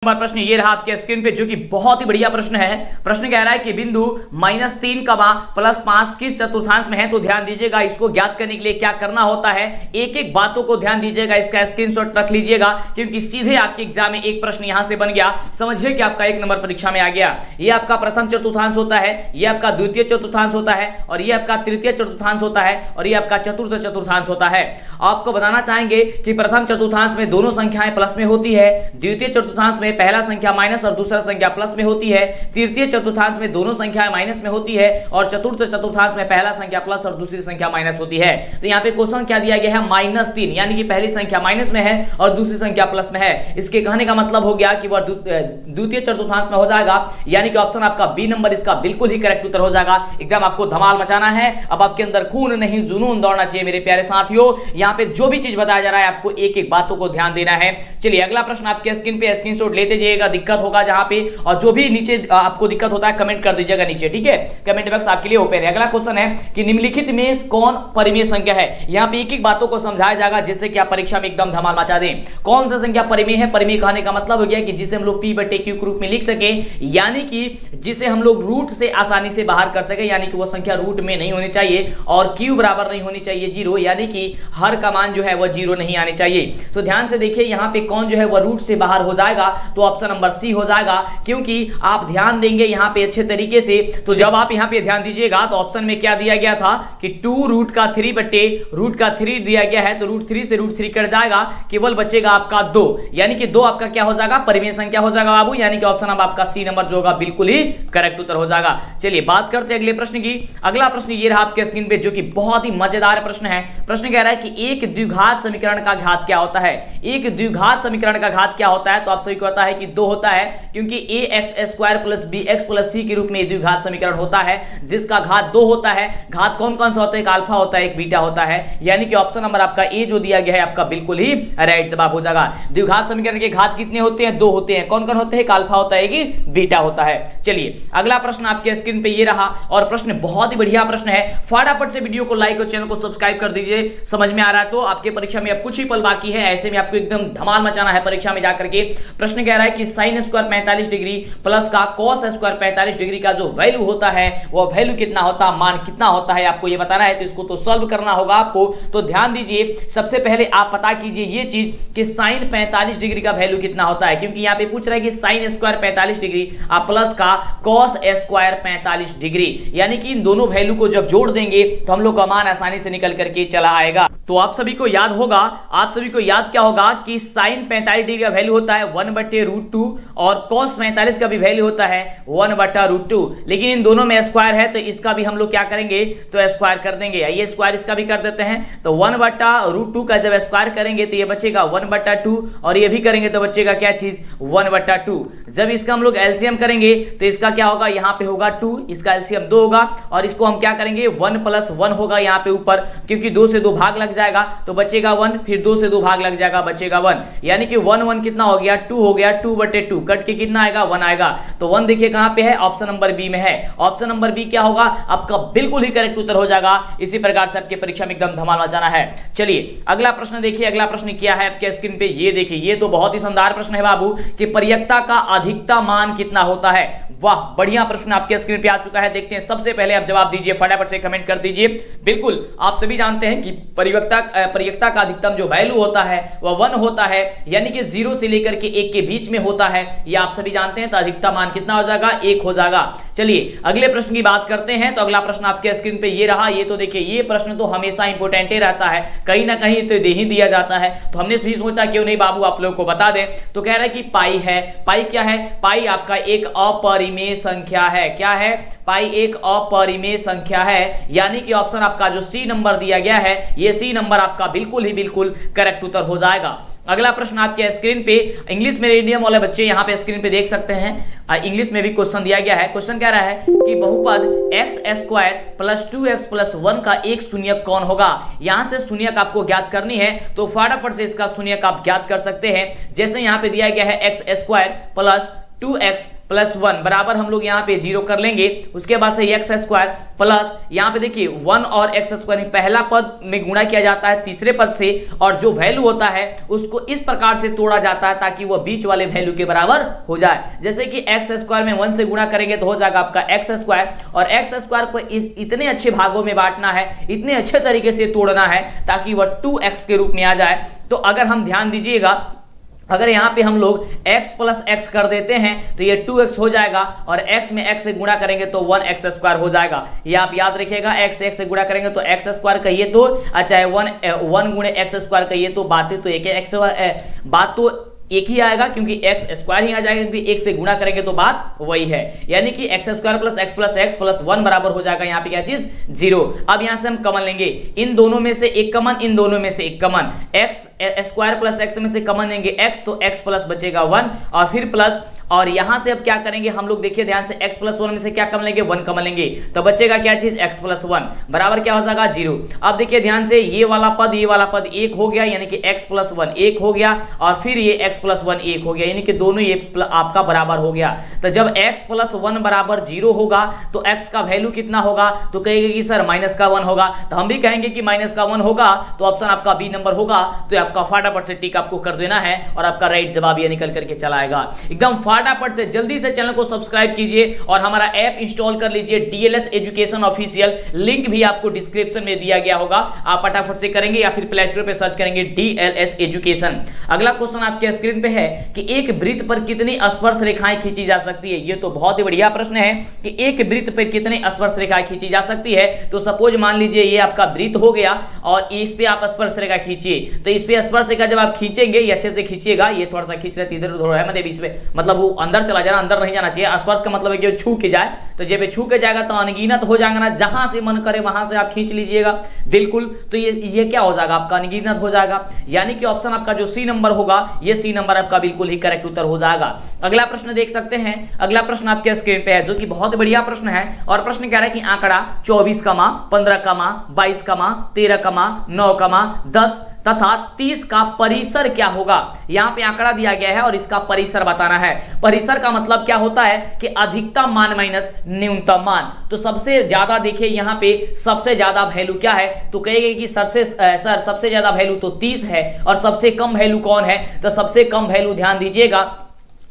Number प्रश्न ये रहा आपके स्क्रीन पे, जो कि बहुत ही बढ़िया प्रश्न है। प्रश्न कह रहा है कि बिंदु -3, +5 किस चतुर्थांश में है। तो ध्यान दीजिएगा, इसको ज्ञात करने के लिए क्या करना होता है, एक एक बातों को ध्यान दीजिएगा, इसका स्क्रीनशॉट रख लीजिएगा, क्योंकि सीधे आपके एग्जाम में एक प्रश्न यहां से बन गया। समझिए कि आपका 1 नंबर परीक्षा में आ गया। ये आपका प्रथम चतुर्थांश होता है, ये आपका द्वितीय चतुर्थांश होता है, और ये आपका तृतीय चतुर्थांश होता है, और ये आपका चतुर्थ चतुर्थांश होता है। आपको बताना चाहेंगे कि प्रथम चतुर्थांश में दोनों संख्याएं प्लस में होती है, द्वितीय चतुर्थांश में पहला संख्या माइनस और दूसरा संख्या प्लस में होती है, तृतीय चतुर्थांश में दोनों संख्याएं माइनस में होती है, और चतुर्थ चतुर्थांश में पहला संख्या प्लस और दूसरी संख्या माइनस होती है। तो यहाँ पे क्वेश्चन क्या दिया गया है, -3, यानी कि पहली संख्या माइनस में है और दूसरी संख्या प्लस में है। इसके कहने का मतलब हो गया कि वह द्वितीय चतुर्थांश में हो जाएगा, यानी कि ऑप्शन आपका बी नंबर इसका बिल्कुल ही करेक्ट उत्तर हो जाएगा। एकदम आपको धमाल मचाना है। अब आपके अंदर खून नहीं जुनून दौड़ना चाहिए मेरे प्यारे साथियों। यहाँ पे जो भी चीज बताया जा रहा है आपको एक एक बातों को ध्यान देना है। चलिए अगला प्रश्न आपके स्क्रीन पे स्क्रीनशॉट लेते जाइएगा, दिक्कत होगा जहां पे, और जो भी नीचे आपको दिक्कत होता है कमेंट कर दीजिएगा नीचे, ठीक है। कमेंट बॉक्स आपके लिए ओपन है। अगला क्वेश्चन है कि निम्नलिखित में कौन परिमेय संख्या है। यहाँ पे एक एक बातों को समझाया जाएगा जिससे कि आप परीक्षा में एकदम धमाल मचा दें। कौन सा संख्या परिमेय है। परिमेय कहने का मतलब हो गया कि जिसे हम लोग p/q के रूप में लिख सके, यानी कि जिसे हम लोग रूट से आसानी से बाहर कर सके, यानी कि वो संख्या रूट में नहीं होनी चाहिए और q बराबर नहीं होनी चाहिए 0, यानी कि हर का मान जो है वह 0 नहीं आनी चाहिए। तो ध्यान से देखिए यहाँ पे कौन जो है वह रूट से बाहर हो जाएगा, तो ऑप्शन नंबर सी हो जाएगा। क्योंकि आप ध्यान देंगे यहाँ पे अच्छे तरीके से, तो जब आप यहाँ पे ध्यान दीजिएगा तो ऑप्शन में क्या दिया गया था कि 2√3 दिया गया है, तो √3 से √3 कट जाएगा, केवल बचेगा आपका 2, यानी कि 2 आपका क्या हो जाएगा, परिमेय संख्या हो जाएगा बाबू, यानी कि ऑप्शन अब आपका सी नंबर जो होगा बिल्कुल ही करेक्ट उत्तर हो जाएगा। चलिए बात करते हैं अगले प्रश्न की। अगला प्रश्न ये रहा आपके स्क्रीन पे, जो कि बहुत ही मजेदार प्रश्न है। प्रश्न कह रहा है कि एक द्विघात समीकरण का घात क्या होता है। एक द्विघात समीकरण का घात क्या होता है, तो आप सभी को पता है कि 2 होता है, क्योंकि ax² + bx + c के रूप में द्विघात समीकरण होता है जिसका घात 2 होता है। घात कौन कौन सा होता है, एक अल्फा होता है, एक बीटा होता है, यानी कि ऑप्शन नंबर आपका ए जो दिया गया है आपका बिल्कुल ही राइट जवाब हो जाएगा। द्विघात समीकरण के घात कितने होते हैं, 2 होते हैं। कौन कौन होते हैं, एक अल्फा होता है, एक बीटा होता है। चलिए अगला प्रश्न आपके स्क्रीन पे ये रहा, और प्रश्न बहुत ही बढ़िया प्रश्न है। फटाफट से वीडियो को लाइक और चैनल को सब्सक्राइब कर दीजिए। समझ में आ रहा है तो आपके परीक्षा में अब कुछ ही पल बाकी है, ऐसे में आपको एकदम धमाल मचाना है परीक्षा में जाकर के। प्रश्न कह रहा है कि sin² 45 डिग्री प्लस का cos² 45 डिग्री का जो वैल्यू होता है वो वैल्यू कितना होता है, मान कितना होता है, आपको ये बताना है। तो इसको तो सॉल्व करना होगा आपको। तो ध्यान दीजिए, सबसे पहले आप पता कीजिए ये चीज कि sin 45 डिग्री का वैल्यू कितना होता है, क्योंकि यहाँ पे पूछ रहा है कि sin² 45 डिग्री प्लस का cos² 45 डिग्री, यानी कि इन दोनों वैल्यू को जब जोड़ देंगे तो हम लोग का मान आसानी से निकल करके चला आएगा। तो आप सभी को याद होगा, आप सभी को याद क्या होगा कि sin 45 डिग्री का वैल्यू होता है 1/√2 और cos 45 का भी वैल्यू होता है 1/√2, लेकिन इन दोनों में स्क्वायर है तो इसका भी हम लोग क्या करेंगे, तो स्क्वायर कर देंगे। ये स्क्वायर इसका भी कर देते हैं, तो 1/√2 का जब स्क्वायर करेंगे तो ये बचेगा 1/2, और ये भी करेंगे तो बचेगा क्या चीज, 1/2। जब इसका हम लोग एलसीएम करेंगे तो इसका क्या होगा, यहाँ पे होगा 2, इसका एलसीएम 2 होगा, और इसको हम क्या करेंगे 1 + 1 होगा यहाँ पे ऊपर, क्योंकि 2 से 2 भाग लग जाएगा तो बचेगा 1, फिर 2 से 2 भाग लग जाएगा बचेगा 1, यानी कि 1 कितना हो गया, 2 हो गया, 2/2 कट के कितना आएगा, 1 आएगा। तो 1 देखिए कहां पे है, ऑप्शन नंबर बी में है। ऑप्शन नंबर बी क्या होगा, आपका बिल्कुल ही करेक्ट उत्तर हो जाएगा। इसी प्रकार से आपके परीक्षा में एकदम धमाल मचाना है। चलिए अगला प्रश्न देखिए। अगला प्रश्न क्या है आपके स्क्रीन पे, ये देखिए, ये तो बहुत ही शानदार प्रश्न है बाबू कि परियक्ता का अधिकतम मान कितना होता है। वाह, बढ़िया प्रश्न आपके स्क्रीन पे आ चुका है। देखते हैं, सबसे पहले आप जवाब दीजिए, फटाफट से कमेंट कर दीजिए। बिल्कुल आप सभी जानते हैं कि परियक्ता का अधिकतम जो वैल्यू होता है वह 1 होता है, यानी कि 0 से लेकर के 1 के बीच में होता है, ये आप सभी जानते हैं। तो अधिकतम मान कितना हो जाएगा, 1 हो जाएगा। चलिए अगले प्रश्न की बात करते हैं। तो अगला प्रश्न आपके स्क्रीन पे ये रहा। ये तो देखिए, ये प्रश्न तो हमेशा इंपोर्टेंट ही रहता है, कहीं ना कहीं तो दे ही दिया जाता है, तो हमने भी सोचा क्यों नहीं बाबू आप लोगों को बता दें। तो कह रहा है कि पाई है। पाई क्या है, पाई आपका एक अपरिमेय संख्या है। क्या है, पाई एक अपरिमेय संख्या है, यानी कि ऑप्शन आपका जो सी नंबर दिया गया है, ये सी नंबर आपका बिल्कुल ही बिल्कुल करेक्ट उत्तर हो जाएगा। अगला प्रश्न आपके स्क्रीन पे, इंग्लिश मीडियम वाले बच्चे यहाँ पे स्क्रीन पे देख सकते हैं, इंग्लिश में भी क्वेश्चन दिया गया है। क्वेश्चन कह रहा है कि बहुपद x² + 2x + 1 का एक शून्यक कौन होगा। यहाँ से शून्यक आपको ज्ञात करनी है, तो फटाफट से इसका शून्यक आप ज्ञात कर सकते हैं। जैसे यहाँ पे दिया गया है x² + 2x प्लस 1 बराबर हम लोग यहाँ पे 0 कर लेंगे। उसके बाद से एक्स स्क्वायर प्लस यहाँ पे देखिए 1 और एक्स स्क्वायर पहला पद में गुणा किया जाता है तीसरे पद से, और जो वैल्यू होता है उसको इस प्रकार से तोड़ा जाता है ताकि वह बीच वाले वैल्यू के बराबर हो जाए। जैसे कि एक्स स्क्वायर में 1 से गुणा करेंगे तो हो जाएगा आपका एक्स स्क्वायर, और एक्स स्क्वायर को इतने अच्छे भागों में बांटना है, इतने अच्छे तरीके से तोड़ना है ताकि वह 2x के रूप में आ जाए। तो अगर हम ध्यान दीजिएगा, अगर यहाँ पे हम लोग x प्लस एक्स कर देते हैं तो ये 2x हो जाएगा, और x में x से गुणा करेंगे तो 1x स्क्वायर हो जाएगा। ये आप याद रखिएगा, x से गुणा करेंगे तो x स्क्वायर कहिए तो अच्छा 1 गुणे x स्क्वायर कहिए तो बातें तो एक है, बात तो एक ही आएगा क्योंकि एक्स स्क्वायर ही आ जाएगा, क्योंकि एक से गुणा करेंगे तो बात वही है, यानी कि x square plus x plus 1 बराबर हो जाएगा यहाँ पे क्या चीज 0। अब यहाँ से हम कमन लेंगे, इन दोनों में से एक कमन, इन दोनों में से एक कमन, एक्स स्क्वायर प्लस एक्स में से कमन लेंगे x, तो x प्लस बचेगा 1 और फिर प्लस, और यहां से अब क्या करेंगे हम लोग देखिए ध्यान से, x प्लस 1 में से क्या कम लेंगे 1 कम लेंगे, तो बचेगा क्या चीज x प्लस 1 बराबर क्या हो जाएगा 0। अब देखिए ध्यान से ये वाला पद 1 हो गया, यानी कि x प्लस 1 1 हो गया, और फिर ये x प्लस 1 1 हो गया, यानी कि दोनों ये आपका बराबर हो गया। तो जब x प्लस 1 बराबर 0 होगा तो x का वैल्यू कितना होगा, तो कहेंगे कि सर माइनस का 1 होगा, तो हम भी कहेंगे कि माइनस का 1 होगा, तो ऑप्शन आपका बी नंबर होगा। तो आपका फटाफट से टिक आपको कर देना है और आपका राइट जवाब ये निकल करके चला आएगा। एकदम फटाफट से जल्दी से चैनल को सब्सक्राइब कीजिए और हमारा ऐप इंस्टॉल कर लीजिए, डीएलएस एजुकेशन ऑफिशियल, लिंक भी आपको डिस्क्रिप्शन में दिया गया होगा, आप फटाफट से करेंगे या फिर प्ले स्टोर पे सर्च करेंगे डीएलएस एजुकेशन। अगला क्वेश्चन आपके स्क्रीन पे है कि एक वृत्त पर कितनी स्पर्श रेखाएं खींची जा सकती है। ये तो बहुत ही बढ़िया प्रश्न है कि एक वृत्त पर कितनी स्पर्श रेखाएं खींची जा सकती है। तो सपोज मान लीजिए ये आपका वृत्त हो गया और इस पे आप स्पर्श रेखा खींचिए, तो इस पे स्पर्श रेखा जब आप खींचेंगे, ये अच्छे से खींचिएगा, ये थोड़ा सा खींच रहे इधर उधर है, मतलब इसमें मतलब वो अंदर चला जाना, अंदर नहीं जाना चाहिए। स्पर्श का मतलब है कि छू के जाए, तो जब छू के जाएगा तो अनगिनत हो जाएगा ना, जहां से मन करे वहां से आप खींच लीजिएगा बिल्कुल। तो ये क्या हो जाएगा आपका अनगिनत हो जाएगा, यानी कि ऑप्शन आपका जो सी नंबर होगा, ये सी नंबर आपका बिल्कुल ही करेक्ट उत्तर हो जाएगा। अगला प्रश्न देख सकते हैं, अगला प्रश्न आपके स्क्रीन पे है जो कि बहुत बढ़िया प्रश्न है, और प्रश्न कह रहा है कि आंकड़ा 24, 15, 22, 13, 9, 10 तथा 30 का परिसर क्या होगा। यहां पे आंकड़ा दिया गया है और इसका परिसर बताना है। परिसर का मतलब क्या होता है कि अधिकतम मान माइनस न्यूनतम मान। तो सबसे ज्यादा देखिए यहां पे सबसे ज्यादा वैल्यू क्या है, तो कहेंगे कि सर सबसे ज्यादा वैल्यू तो 30 है, और सबसे कम वैल्यू कौन है, तो सबसे कम वैल्यू ध्यान दीजिएगा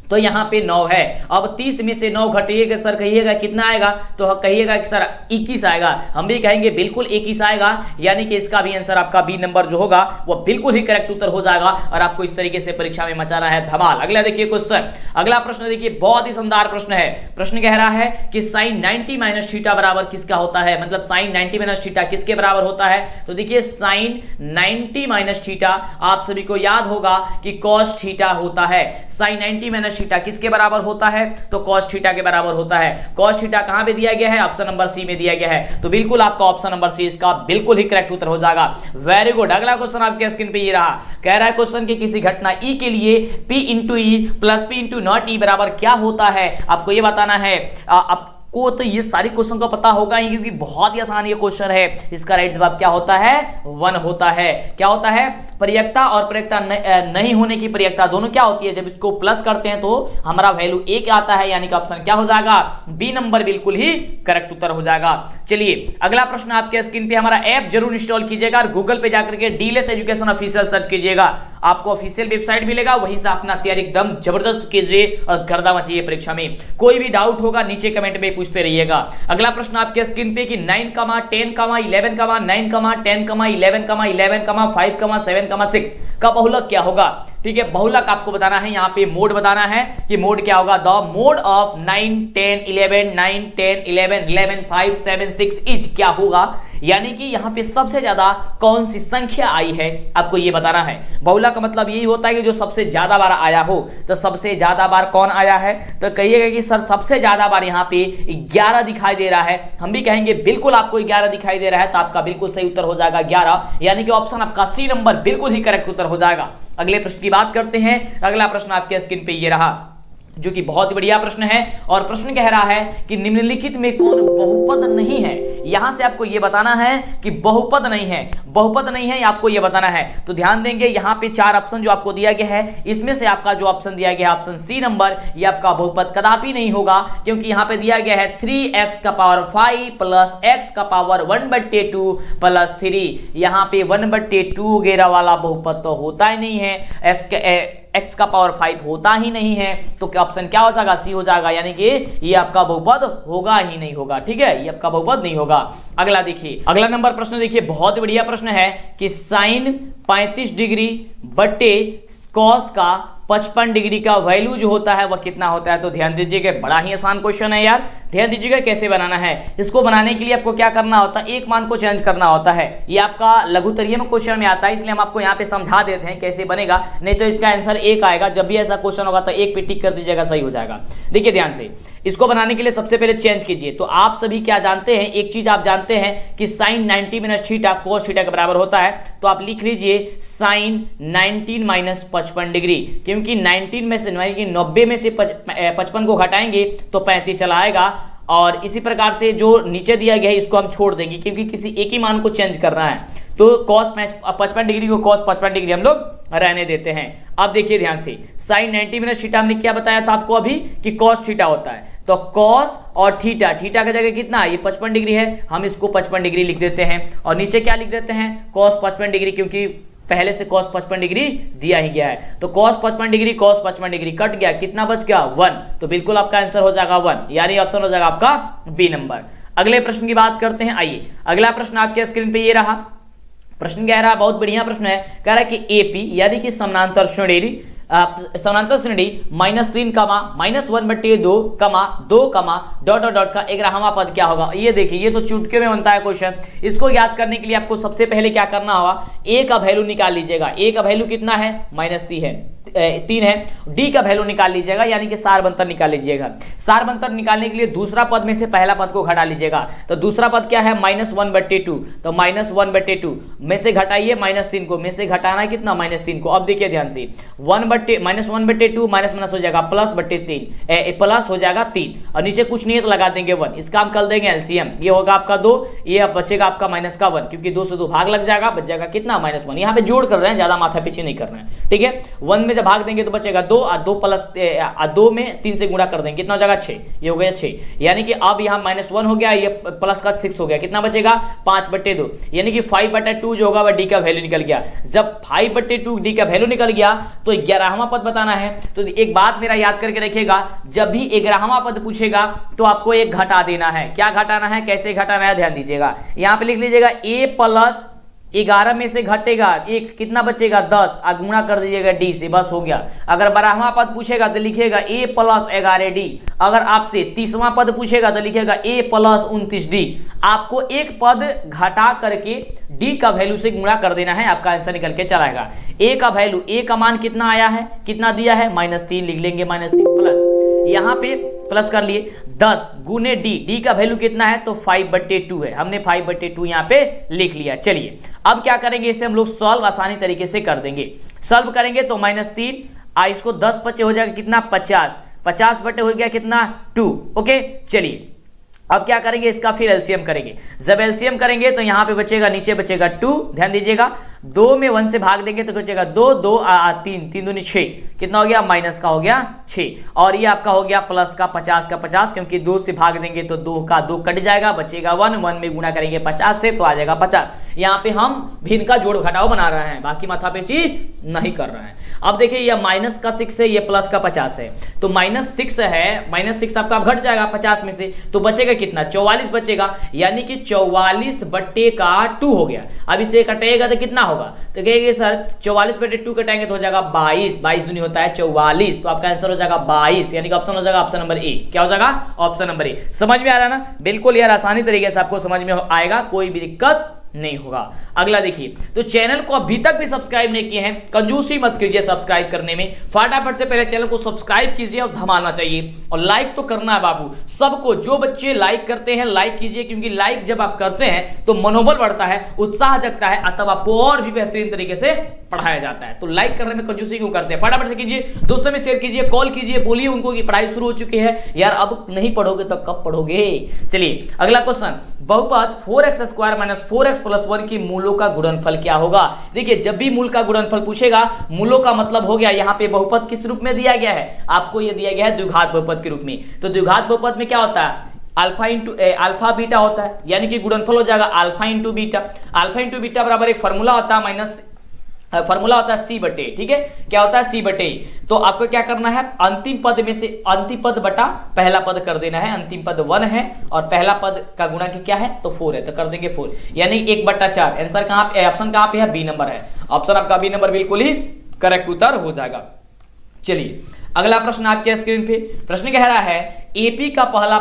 तो यहाँ पे 9 है। अब 30 में से 9 घटाइएगा सर, कहिएगा कितना आएगा, तो कहिएगा कि सर 21 आएगा। हम भी कहेंगे बिल्कुल 21 आएगा, यानी कि इसका भी आंसर आपका बी नंबर जो होगा वो बिल्कुल ही करेक्ट उत्तर हो जाएगा, और आपको इस तरीके से परीक्षा में मचाना है धमाल। अगला देखिए क्वेश्चन, अगला प्रश्न देखिए बहुत ही शानदार प्रश्न है। प्रश्न कह रहा है कि साइन 90 माइनस थीटा बराबर किसका होता है, मतलब साइन 90 माइनस थीटा किसके बराबर होता है। तो देखिए साइन 90 माइनस थीटा आप सभी को याद होगा कि कॉस थीटा होता है। साइन 90 माइनस थीटा किसके बराबर होता है, तो cos थीटा के बराबर होता है। cos थीटा कहां पे दिया गया है, ऑप्शन नंबर सी में दिया गया है, तो बिल्कुल आपका ऑप्शन नंबर सी इसका बिल्कुल ही करेक्ट उत्तर हो जाएगा। Very good. अगला क्वेश्चन आपके स्क्रीन पे ये रहा, कह रहा है क्वेश्चन की किसी घटना ई के लिए p into e plus p into naught e बराबर क्या होता है, आपको ये बताना है। आपको तो ये सारी क्वेश्चन का पता होगा ही, क्योंकि बहुत ही आसान ये क्वेश्चन है। इसका राइट जवाब क्या होता है, 1 होता है। क्या होता है, प्रयेकता और प्रयेकता नहीं होने की प्रयेकता दोनों क्या होती है, जब इसको प्लस करते हैं तो हमारा वैल्यू 1 आता है, यानी कि ऑप्शन क्या हो जाएगा, बी नंबर बिल्कुल ही करेक्ट उत्तर हो जाएगा। चलिए अगला प्रश्न आपके स्क्रीन पे, हमारा ऐप जरूर इंस्टॉल कीजिएगा और गूगल पे जाकर के डीएलएस एजुकेशन ऑफिशियल सर्च कीजिएगा, आपको ऑफिशियल वेबसाइट मिलेगा, वहीं से अपना तैयारी एकदम जबरदस्त कीजिए और गर्दा मचाइए परीक्षा में। कोई भी डाउट होगा नीचे कमेंट में पूछते रहिएगा। अगला प्रश्न आपके स्क्रीन पे कि 9, 10, 11, 9, 10, 11, 11, 5, 7, 6 का बहुलक क्या होगा। ठीक है, बहुलक आपको बताना है, यहाँ पे मोड बताना है कि मोड क्या होगा। द मोड ऑफ 9, 10, 11, 9, 10, 11, 11, 5, 7, 6 इज क्या होगा, यानी कि यहाँ पे सबसे ज्यादा कौन सी संख्या आई है, आपको ये बताना है। बहुलक का मतलब यही होता है कि जो सबसे ज्यादा बार आया हो, तो सबसे ज्यादा बार कौन आया है, तो कहिएगा कि सर सबसे ज्यादा बार यहाँ पे 11 दिखाई दे रहा है। हम भी कहेंगे बिल्कुल आपको 11 दिखाई दे रहा है, तो आपका बिल्कुल सही उत्तर हो जाएगा 11, यानी कि ऑप्शन आपका सी नंबर बिल्कुल ही करेक्ट उत्तर हो जाएगा। अगले प्रश्न की बात करते हैं। अगला प्रश्न आपके स्क्रीन पे ये रहा, जो कि बहुत ही बढ़िया प्रश्न है। और प्रश्न कह रहा है कि निम्नलिखित में कौन बहुपद नहीं है। यहां से आपको यह बताना है कि बहुपद नहीं है, बहुपद नहीं है आपको यह बताना है। तो ध्यान देंगे यहां पे 4 ऑप्शन जो आपको दिया गया है, इसमें से आपका जो ऑप्शन दिया गया है ऑप्शन सी नंबर, ये आपका बहुपद कदापि नहीं होगा, क्योंकि यहां पे दिया गया है 3x का पावर 5 प्लस x का पावर 1/2 प्लस 3। यहां पे 1/2 वगैरह वाला बहुपद तो होता ही नहीं है, x का पावर 5 होता ही नहीं है, तो ऑप्शन क्या हो जाएगा, सी हो जाएगा, यानी कि ये आपका बहुपद होगा ही नहीं होगा। ठीक है, ये आपका बहुपद नहीं होगा। अगला देखिए, अगला नंबर प्रश्न देखिए, बहुत ही बढ़िया प्रश्न है कि साइन 35 डिग्री बटे कॉस का 55 डिग्री का वैल्यू जो होता है वह कितना होता है। तो ध्यान दीजिएगा, बड़ा ही आसान क्वेश्चन है यार, ध्यान दीजिएगा कैसे बनाना है। इसको बनाने के लिए आपको क्या करना होता है, एक मान को चेंज करना होता है। ये आपका लघुत्तरीय में क्वेश्चन में आता है, इसलिए हम आपको यहाँ पे समझा देते हैं कैसे बनेगा, नहीं तो इसका आंसर 1 आएगा। जब भी ऐसा क्वेश्चन होगा तो 1 पे टिक कर दीजिएगा, सही हो जाएगा। देखिए ध्यान से, इसको बनाने के लिए सबसे पहले चेंज कीजिए। तो आप सभी क्या जानते हैं, एक चीज आप जानते हैं कि साइन 90 - थीटा कोस थीटा के बराबर होता है। तो आप लिख लीजिए साइन 19 - 55 डिग्री, क्योंकि 19 में से 90 में से 55 को घटाएंगे तो 35 चला आएगा। और इसी प्रकार से जो नीचे दिया गया है इसको हम छोड़ देंगे, क्योंकि किसी एक ही मान को चेंज करना है। तो cos 55 डिग्री को cos 55 डिग्री हम लोग रहने देते हैं। अब देखिए ध्यान से, साइन 90 - थीटा हमने क्या बताया था आपको अभी कि cos थीटा होता है। तो cos और थीटा, थीटा की जगह कितना, ये 55 डिग्री है, हम इसको 55 डिग्री लिख देते हैं। और नीचे क्या लिख देते हैं, cos 55 डिग्री, क्योंकि पहले से cos 55 डिग्री दिया ही गया है। तो cos 55 degree cos 55 degree cut गया, कितना बच गया 1। तो बिल्कुल आपका आंसर हो जाएगा 1, यानी ऑप्शन हो जाएगा आपका बी नंबर। अगले प्रश्न की बात करते हैं। आइए, अगला प्रश्न आपके स्क्रीन पे ये रहा। प्रश्न कह रहा है, बहुत बढ़िया प्रश्न है, कह रहा है कि एपी यानी कि समानांतर श्रेणी -3, -1/2, 2, डॉट डॉट डॉट का 11वां पद क्या होगा। ये देखिए, ये तो चुटकियों में बनता है क्वेश्चन। इसको याद करने के लिए आपको सबसे पहले क्या करना होगा, ए का वैल्यू निकाल लीजिएगा। ए का वैल्यू कितना है, -3 है। डी का वैल्यू निकाल लीजिएगा, यानी कि सार बंतर निकाल लीजिएगा। सार बंतर निकालने के लिए दूसरा पद में से पहला पद को घटा लीजिएगा। तो दूसरा पद क्या है, -1/2, तो -1/2 में से घटाइए -3 को, में से घटाना है कितना, -3 को। अब देखिए ध्यान से, -1/2 माइनस हो जाएगा +/3, प्लस हो जाएगा 3, और नीचे कुछ नहीं है तो लगा देंगे 1। इसका हम कर देंगे एलसीएम, ये होगा आपका 2, ये बचेगा आपका माइनस का 1, क्योंकि 2 से 2 भाग लग जाएगा, बच जाएगा कितना, -1। यहाँ पे जोड़ कर रहे हैं, ज्यादा माथा पीछे नहीं कर रहे हैं। ठीक है, 1 में जब भाग देंगे तो बचेगा 2, और 2 में 3 से गुणा कर देंगे, कितना हो जाएगा 6, ये हो गया 6। यानी कि अब यहाँ -1 हो गया, ये प्लस का 6 हो गया, कितना बचेगा 5/2, यानी कि 5/2 जो होगा वह डी का वैल्यू निकल गया। जब 5/2 डी का वैल्यू निकल गया तो 11वां पद बताना है। तो एक बात मेरा याद करके रखिएगा, जब भी 11वां पद पूछेगा तो आपको एक घटा देना है। क्या घटाना है, कैसे घटाना है, ध्यान दीजिएगा। यहां पे लिख लीजिएगा a + 11 में से घटेगा 1, कितना बचेगा 10, और गुणा कर दीजिएगा डी से, बस हो गया। अगर 12वां पद पूछेगा तो लिखिएगा a + 11d। अगर आपसे 30वां पद पूछेगा तो लिखिएगा a + 29d। आपको एक पद घटा करके डी का वैल्यू से गुणा कर देना है, आपका आंसर निकल के चलाएगा। ए का वैल्यू, ए का मान कितना आया है, कितना दिया है, -3 लिख लेंगे, -3 प्लस, यहाँ पे प्लस कर लिए 10 गुने डी, डी का वैल्यू कितना है, तो 5/2 है, हमने 5/2 यहाँ पे लिख लिया। चलिए अब क्या करेंगे, इसे हम लोग सॉल्व आसानी तरीके से कर देंगे। सॉल्व करेंगे तो -3, इसको 10 बचे हो जाएगा कितना 50, 50 बटे हो गया कितना 2। ओके, चलिए अब क्या करेंगे, इसका फिर एलसीएम करेंगे। जब एलसीएम करेंगे तो यहाँ पे बचेगा, नीचे बचेगा 2, ध्यान दीजिएगा। 2 में 1 से भाग देंगे तो बचेगा 2, 2 3, 3 दूनी 6, कितना हो गया, माइनस का हो गया 6, और ये आपका हो गया प्लस का 50 का 50, क्योंकि 2 से भाग देंगे तो 2 का 2 कट जाएगा, बचेगा 1, 1 में गुणा करेंगे 50 से तो आ जाएगा 50। यहाँ पे हम भिन्न का जोड़ घटाव बना रहे हैं, बाकी माथा पे चीज नहीं कर रहे हैं। अब देखिए ये माइनस का 6 है, ये प्लस का 50 है, तो -6 है, -6 आपका घट जाएगा 50 में से, तो बचेगा कितना 44 बचेगा, यानी कि 44/2 हो गया। अब इसे कटेगा तो कितना होगा, तो कहेंगे सर 44/2 कटाएंगे तो हो जाएगा 22, 22 दूनी होता है 44, तो आपका आंसर हो जाएगा 22, यानी कि ऑप्शन हो जाएगा ऑप्शन नंबर ए। क्या हो जाएगा, ऑप्शन नंबर ए। समझ में आ रहा है ना, बिल्कुल यार आसानी तरीके से आपको समझ में आएगा, कोई भी दिक्कत नहीं होगा। अगला देखिए, तो चैनल को अभी तक भी सब्सक्राइब नहीं किए हैं, कंजूसी मत कीजिए सब्सक्राइब करने में, फटाफट से पहले चैनल को सब्सक्राइब कीजिए और धमाना चाहिए, और लाइक तो करना है बाबू सबको। जो बच्चे लाइक करते हैं लाइक कीजिए, क्योंकि लाइक जब आप करते हैं तो मनोबल बढ़ता है, उत्साह जगता है, तब आपको और भी बेहतरीन तरीके से पढ़ाया जाता है। तो लाइक करने में कंजूसी क्यों करते हैं, फटाफट से कीजिए, दोस्तों में शेयर कीजिए, कॉल कीजिए, बोलिए उनको कि पढ़ाई शुरू हो चुकी है। यार अब नहीं पढ़ोगे तो कब पढ़ोगे। चलिए अगला क्वेश्चन, बहुपद 4x² - 4x + 1 की मूलों का गुणनफल क्या होगा। देखिए जब भी मूल का गुणनफल पूछेगा, मूलों का मतलब हो गया यहाँ पे बहुपद किस रूप में दिया गया है, आपको यह दिया गया है द्विघात बहुपद के रूप में। तो द्विघात बहुपद में क्या होता है, अल्फा बीटा होता है, यानी कि गुणनफल हो जाएगा alpha into beta. Alpha into beta बराबर एक फॉर्मूला होता है फॉर्मूला होता है c/a, ठीक है, क्या होता है c/a। तो आपको क्या करना है, अंतिम पद में से अंतिम पद बटा पहला पद कर देना है। अंतिम पद 1 है और पहला पद का गुणक क्या है, तो 4 है, तो कर देंगे 4, यानी 1/4। आंसर कहां पे, ऑप्शन कहां पे है, बी नंबर है। ऑप्शन आपका बी नंबर बिल्कुल ही करेक्ट उत्तर हो जाएगा। चलिए अगला प्रश्न आपके स्क्रीन पे, प्रश्न कह रहा है एपी का पहला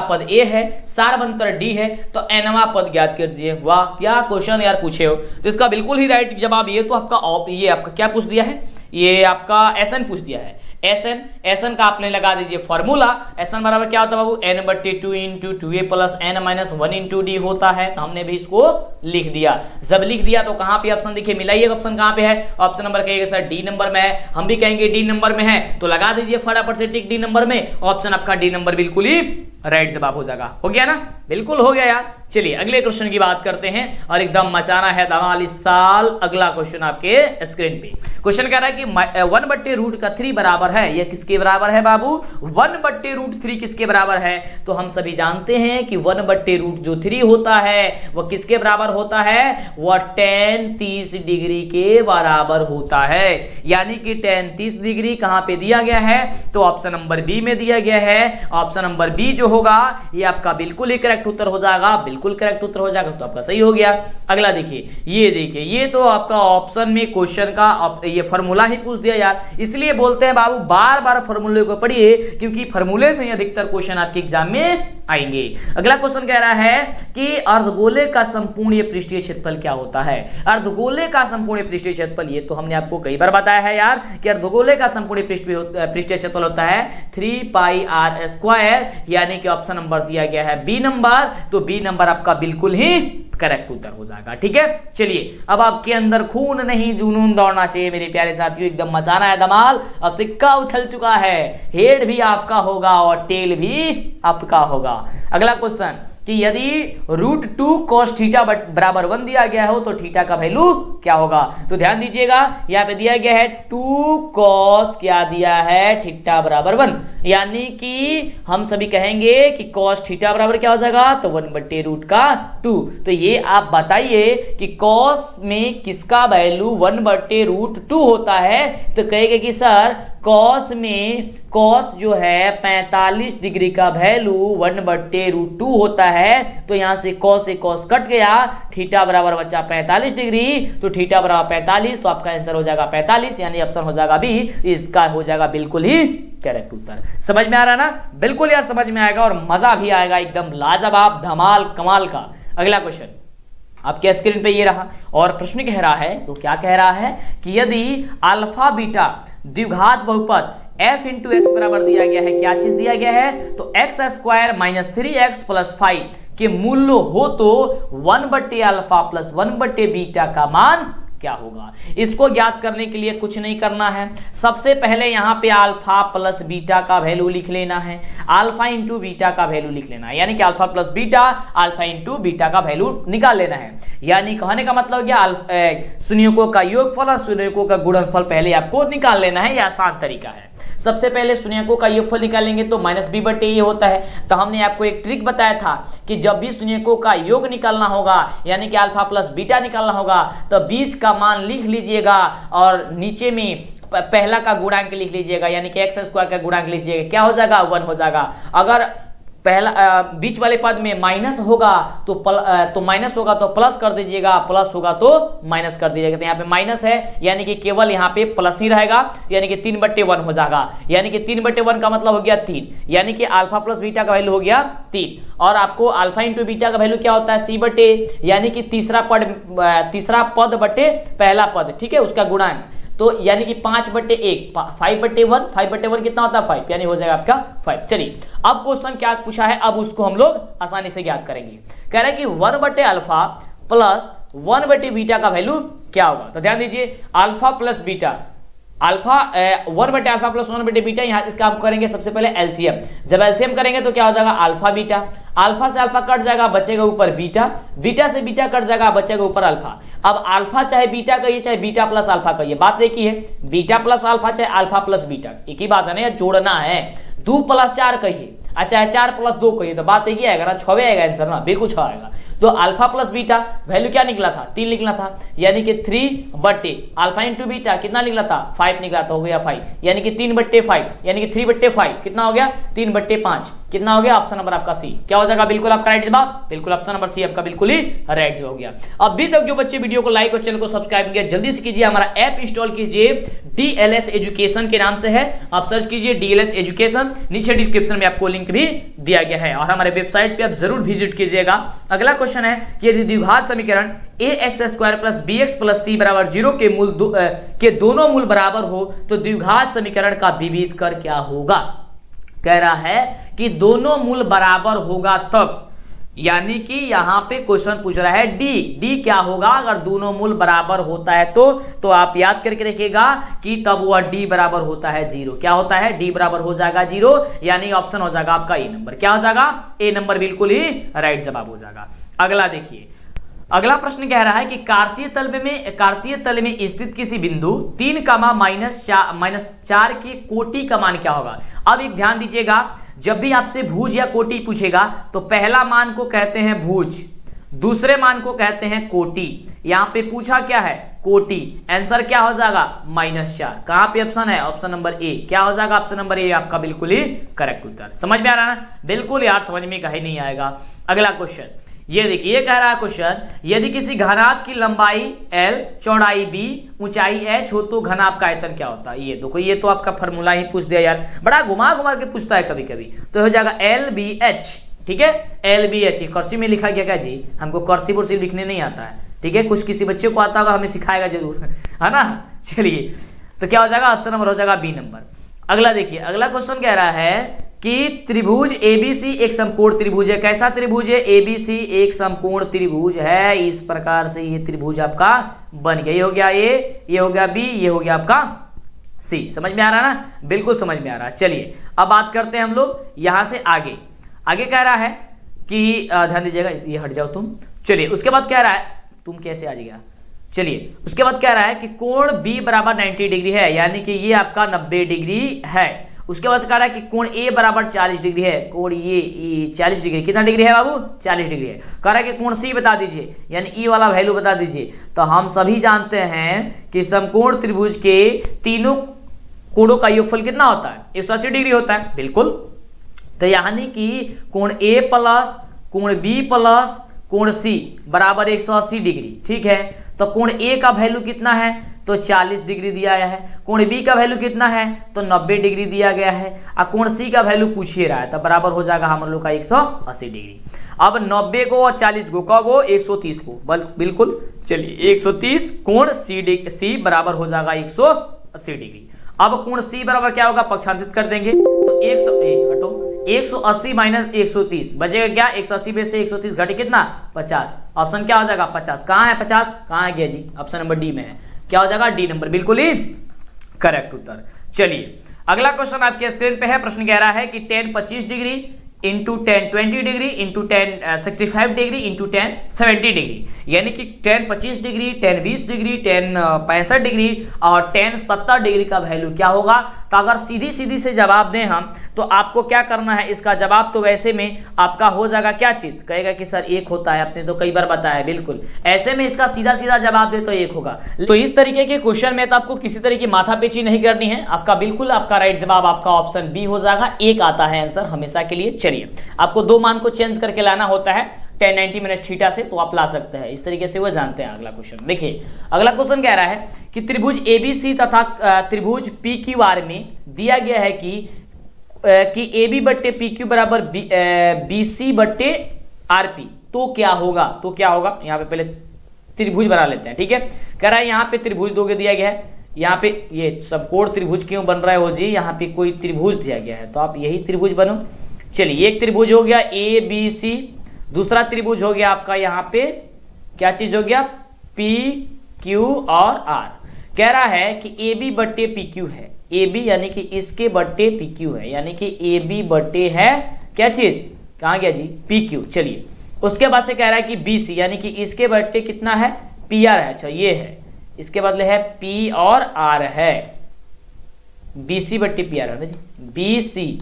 पद ए है, सारवंतर डी है, तो एनवा पद ज्ञात कर दीजिए। वाह क्या क्वेश्चन यार पूछे हो, तो इसका बिल्कुल ही राइट जवाब ये तो आपका क्या पूछ दिया है, ये आपका एसएन पूछ दिया है। एसएन का आपने लगा दीजिए फॉर्मूला, एसएन बराबर क्या होता है बाबू, n/2 × 2a + n - 1 × d होता है। तो हमने भी इसको लिख दिया। जब लिख दिया तो कहां पे ऑप्शन देखिए, मिलाइए ऑप्शन कहां पे है, ऑप्शन नंबर कहेगा सर डी नंबर में है, हम भी कहेंगे डी नंबर में है, तो लगा दीजिए फटाफट से टिक डी नंबर में। ऑप्शन आपका डी नंबर बिल्कुल ही राइट जवाब हो जाएगा। हो गया ना, बिल्कुल हो गया यार। चलिए अगले क्वेश्चन की बात करते हैं, और एकदम मचाना है धमाल इस साल। अगला क्वेश्चन आपके स्क्रीन पे, क्वेश्चन कह रहा है कि 1/√3 बराबर है, यह किसके बराबर है बाबू, 1/√3 किसके बराबर है। तो हम सभी जानते हैं कि 1/√3 होता है वह किसके बराबर होता है, वह tan 30 डिग्री के बराबर होता है। यानी कि tan 30 डिग्री कहां पे दिया गया है, तो ऑप्शन नंबर बी में दिया गया है। ऑप्शन नंबर बी जो होगा ये आपका बिल्कुल ही करेक्ट उत्तर हो जाएगा, बिल्कुल करेक्ट उत्तर हो जाएगा, तो आपका सही हो गया। अगला देखिए, ये तो आपका ऑप्शन में क्वेश्चन का ये फॉर्मूला ही पूछ दिया यार, इसलिए बोलते हैं बाबू बार बार फॉर्मूले को पढ़िए, क्योंकि फॉर्मूले से ही अधिकतर क्वेश्चन आपके एग्जाम में आएंगे। अगला क्वेश्चन कह रहा है कि अर्धगोले का संपूर्ण पृष्ठीय क्षेत्रफल क्या होता है। अर्धगोले का संपूर्ण पृष्ठीय क्षेत्रफल, ये तो हमने आपको कई बार बताया है यार कि अर्धगोले का संपूर्ण पृष्ठीय क्षेत्रफल होता है 3πr², यानी कि ऑप्शन नंबर दिया गया है बी नंबर। तो बी नंबर आपका बिल्कुल ही करेक्ट उत्तर हो जाएगा। ठीक है, चलिए अब आपके अंदर खून नहीं जुनून दौड़ना चाहिए मेरे प्यारे साथियों, एकदम मचाना है धमाल। अब सिक्का उछल चुका है, हेड भी आपका होगा और टेल भी आपका होगा। अगला क्वेश्चन कि यदि √2 cos थीटा बराबर 1 दिया गया हो तो थीटा का वैल्यू क्या होगा। तो ध्यान दीजिएगा, यहाँ पे दिया गया है 2 cos क्या दिया है, थीटा बराबर 1, यानी कि हम सभी कहेंगे कि cos थीटा बराबर क्या हो जाएगा, तो 1/√2। तो ये आप बताइए कि cos में किसका वैल्यू 1/√2 होता है। तो कहेंगे कि सर cos में cos जो है 45 डिग्री का वैल्यू 1/√2 होता है। तो यहां से cos कट गया, थीटा बराबर बचा 45 डिग्री, तो थीटा बराबर 45, तो आपका आंसर हो जाएगा 45, यानी ऑप्शन हो जाएगा बी, इसका हो जाएगा बिल्कुल ही करेक्ट उत्तर। समझ में आ रहा ना, बिल्कुल यार समझ में आएगा और मजा भी आएगा, एकदम लाजवाब धमाल कमाल का। अगला क्वेश्चन आपके स्क्रीन पे ये रहा, और प्रश्न कह रहा है, तो क्या कह रहा है कि यदि अल्फा बीटा द्विघात बहुपद f × x बराबर दिया गया है, क्या चीज दिया गया है, तो x² - 3x + 5 के मूल्य हो तो 1/α + 1/बीटा का मान क्या होगा। इसको ज्ञात करने के लिए कुछ नहीं करना है, सबसे पहले यहाँ पे अल्फा प्लस बीटा का वैल्यू लिख लेना है, अल्फा इंटू बीटा का वैल्यू लिख लेना है, यानी कि alpha plus beta, alpha into beta का वैल्यू निकाल लेना है। यानी कहने का मतलब क्या, शून्यकों का योगफल और शून्यकों का गुणनफल पहले आपको निकाल लेना है, यह आसान तरीका है। सबसे पहले शून्यकों का योगफल निकालेंगे तो -b/a होता है। तो हमने आपको एक ट्रिक बताया था कि जब भी शून्यकों का योग निकालना होगा, यानी कि अल्फा प्लस बीटा निकालना होगा, तो बीच का मान लिख लीजिएगा और नीचे में पहला का गुणांक लिख लीजिएगा, यानी कि x² का गुणांक लीजिएगा, क्या हो जाएगा 1 हो जाएगा। अगर पहला बीच वाले पद में माइनस होगा तो माइनस होगा तो प्लस कर दीजिएगा, प्लस होगा तो माइनस कर दीजिएगा। तो यहाँ पे माइनस है यानी कि केवल यहाँ पे प्लस ही रहेगा, यानी कि 3/1 हो जाएगा, यानी कि 3/1 का मतलब हो गया 3, यानी कि अल्फा प्लस बीटा का वैल्यू हो गया 3। और आपको अल्फा इंटू बीटा का वैल्यू क्या होता है c/a, यानी कि तीसरा पद बटे पहला पद, ठीक है, उसका गुणांक। तो यानी कि 5/1 5/1 5/1 कितना होता है 5, यानी हो जाएगा आपका 5। चलिए अब क्वेश्चन क्या पूछा है, अब उसको हम लोग आसानी से ज्ञात करेंगे। कह रहा है कि 1/अल्फा प्लस 1/बीटा का वैल्यू क्या होगा। तो ध्यान दीजिए अल्फा प्लस बीटा, अल्फा 1/अल्फा प्लस 1/बीटा, यहाँ इसका हम करेंगे सबसे पहले एलसीएम। जब एलसीएम करेंगे तो क्या हो जाएगा अल्फा बीटा, अल्फा से अल्फा कट जाएगा बचेगा ऊपर बीटा, बीटा से बीटा कट जाएगा बचेगा ऊपर अल्फा। अब अल्फा चाहे बीटा कहिए चाहे बीटा प्लस अल्फा कहिए, बात एक ही है, बीटा प्लस अल्फा चाहे अल्फा प्लस बीटा, एक ही बात है ना, जोड़ना है। 2 + 4 कहिए, अच्छा 4 + 2 कहिए, तो बात एक ही आएगा ना, 6 आएगा आंसर ना, बिल्कुल 6 आएगा। तो अल्फा प्लस बीटा वैल्यू क्या निकला था 3 निकला था, यानी कि 3/अल्फा इंटू बीटा कितना निकला था 5 निकला था, हो गया 5, यानी कि 3/5, यानी कि 3/5 कितना हो गया 3/5, कितना हो गया ऑप्शन नंबर आपका सी। क्या हो जाएगा बिल्कुल आपका राइट जवाब, बिल्कुल ऑप्शन नंबर सी आपका बिल्कुल ही राइट जवाब हो गया। अभी तक जो बच्चे वीडियो को लाइक और चैनल को सब्सक्राइब किया जल्दी से कीजिए, हमारा ऐप इंस्टॉल कीजिए, DLS एजुकेशन के नाम से है, आप सर्च कीजिए DLS एजुकेशन, नीचे डिस्क्रिप्शन में आपको लिंक भी दिया गया है, और हमारे वेबसाइट पे आप जरूर विजिट कीजिएगा। अगला क्वेश्चन है कि यदि द्विघात समीकरण ax² + bx + c = 0 के दोनों मूल बराबर हो तो द्विघात समीकरण का विविध कर क्या होगा। कह रहा है कि दोनों मूल बराबर होगा तब, यानी कि यहां पे क्वेश्चन पूछ रहा है डी क्या होगा अगर दोनों मूल बराबर होता है तो आप याद करके रखिएगा कि तब वह डी बराबर होता है 0। क्या होता है डी बराबर हो जाएगा 0, यानी ऑप्शन हो जाएगा आपका ए नंबर। क्या हो जाएगा ए नंबर, बिल्कुल ही राइट जवाब हो जाएगा। अगला देखिए, अगला प्रश्न कह रहा है कि कार्तीय तल में स्थित किसी बिंदु 3, -4 के कोटि का मान क्या होगा। अब एक ध्यान दीजिएगा, जब भी आपसे भुज या कोटि पूछेगा तो पहला मान को कहते हैं भुज, दूसरे मान को कहते हैं कोटि। यहां पे पूछा क्या है कोटि, आंसर क्या हो जाएगा -4। कहां पे ऑप्शन है ऑप्शन नंबर ए, क्या हो जाएगा ऑप्शन नंबर ए आपका बिल्कुल ही करेक्ट उत्तर। समझ में आ रहा है ना, बिल्कुल यार समझ में कहीं नहीं आएगा। अगला क्वेश्चन ये देखिए, ये कह रहा है क्वेश्चन, यदि किसी घनाभ की लंबाई L, चौड़ाई B, ऊंचाई H हो तो घनाभ का आयतन क्या होता है। ये देखो, ये तो आपका फॉर्मूला ही पूछ दिया यार, बड़ा घुमा घुमा के पूछता है कभी कभी, तो हो जाएगा LBH, ठीक है LBH। कर्सिव में लिखा गया क्या जी, हमको कर्सिव वर्सिव लिखने नहीं आता है, ठीक है, कुछ किसी बच्चे को आता होगा हमें सिखाएगा जरूर, है ना। चलिए तो क्या हो जाएगा ऑप्शन नंबर हो जाएगा बी नंबर। अगला देखिए, अगला क्वेश्चन कह रहा है कि त्रिभुज ABC एक समकोण त्रिभुज है। कैसा त्रिभुज है, ABC एक समकोण त्रिभुज है। इस प्रकार से ये त्रिभुज आपका बन गया, ये हो गया ए, ये हो गया बी, ये हो गया आपका सी। समझ में आ रहा है ना, बिल्कुल समझ में आ रहा है। चलिए अब बात करते हैं हम लोग यहां से आगे कह रहा है कि ध्यान दीजिएगा, ये हट जाओ तुम। चलिए उसके बाद कह रहा है, तुम कैसे आ जाएगा, चलिए उसके बाद कह रहा है कि कोण B = 90 डिग्री है, यानी कि ये आपका 90 डिग्री है। उसके बाद कह रहा है कि कोण A = 40 डिग्री है, कोण ये 40 डिग्री, कितना डिग्री है बाबू 40 डिग्री है। कह रहा है कि कोण C बता दीजिए, यानी E वाला वैल्यू बता दीजिए। तो हम सभी जानते हैं कि समकोण त्रिभुज के तीनों कोणों का योगफल कितना होता है 180 डिग्री होता है, बिल्कुल। तो यानी कि कोण A प्लस कोण B प्लस कोण C बराबर 180 डिग्री, ठीक है। तो कोण A का वैल्यू कितना है तो 40 डिग्री दिया गया है, कोण B का वैल्यू कितना है तो 90 डिग्री दिया गया है, और कोण C का वैल्यू पूछ ही रहा है, तो बराबर हो जाएगा हम लोग का 180 डिग्री। अब 90 को और 40 को को 130 को बिल्कुल, चलिए 130 कोण C बराबर हो जाएगा 180 डिग्री। अब कोण C बराबर क्या होगा, पक्षांतरित कर देंगे तो 180 - 130 बचेगा क्या, 180 में से 130 घटे कितना 50। ऑप्शन क्या हो जाएगा 50। कहाँ है 50, कहाँ है गया जी, ऑप्शन नंबर डी में है। क्या हो जाएगा डी नंबर, बिल्कुल ही करेक्ट उत्तर। चलिए अगला क्वेश्चन आपके स्क्रीन पे है, प्रश्न कह रहा है कि tan 25 degree into tan 20 degree into tan 65 degree into tan 70 degree, यानी कि tan 25 degree, tan 20 degree, tan 65 degree और tan 70 डिग्री का वैल्यू क्या होगा। तो अगर सीधी सीधी से जवाब दें हम तो आपको क्या करना है, इसका जवाब तो वैसे में आपका हो जाएगा क्या चीज, कहेगा कि सर 1 होता है, आपने तो कई बार बताया। बिल्कुल ऐसे में इसका सीधा सीधा जवाब दे तो 1 होगा। तो इस तरीके के क्वेश्चन में तो आपको किसी तरह की माथापेची नहीं करनी है। आपका बिल्कुल आपका राइट जवाब आपका ऑप्शन बी हो जाएगा, 1 आता है आंसर हमेशा के लिए। चलिए आपको 2 मान को चेंज करके लाना होता है tan 90 - थीटा से, तो आप ला सकते हैं इस तरीके से, वो जानते हैं। अगला क्वेश्चन देखिए, अगला क्वेश्चन कह रहा है कि त्रिभुज ABC तथा त्रिभुज PQR में दिया गया है कि AB बट्टे PQ बराबर BC बट्टे RP, तो क्या होगा, तो क्या होगा। यहाँ पे पहले त्रिभुज बना लेते हैं, ठीक है। कह रहा है यहाँ पे त्रिभुज दोगे दिया गया है, यहाँ पे ये सबकोण त्रिभुज क्यों बन रहा है हो जी, यहाँ पे कोई त्रिभुज दिया गया है तो आप यही त्रिभुज बनो। चलिए एक त्रिभुज हो गया ABC, दूसरा त्रिभुज हो गया आपका यहाँ पे क्या चीज हो गया, PQ और R। कह रहा है कि AB बट्टे PQ है, AB यानी कि इसके बट्टे PQ है, यानी कि AB बट्टे है क्या चीज, कहाँ गया जी, PQ। चलिए उसके बाद से कह रहा है कि BC यानी कि इसके बट्टे कितना है, PR है। अच्छा ये है, इसके बदले है P और R है, BC बट्टे PR है जी,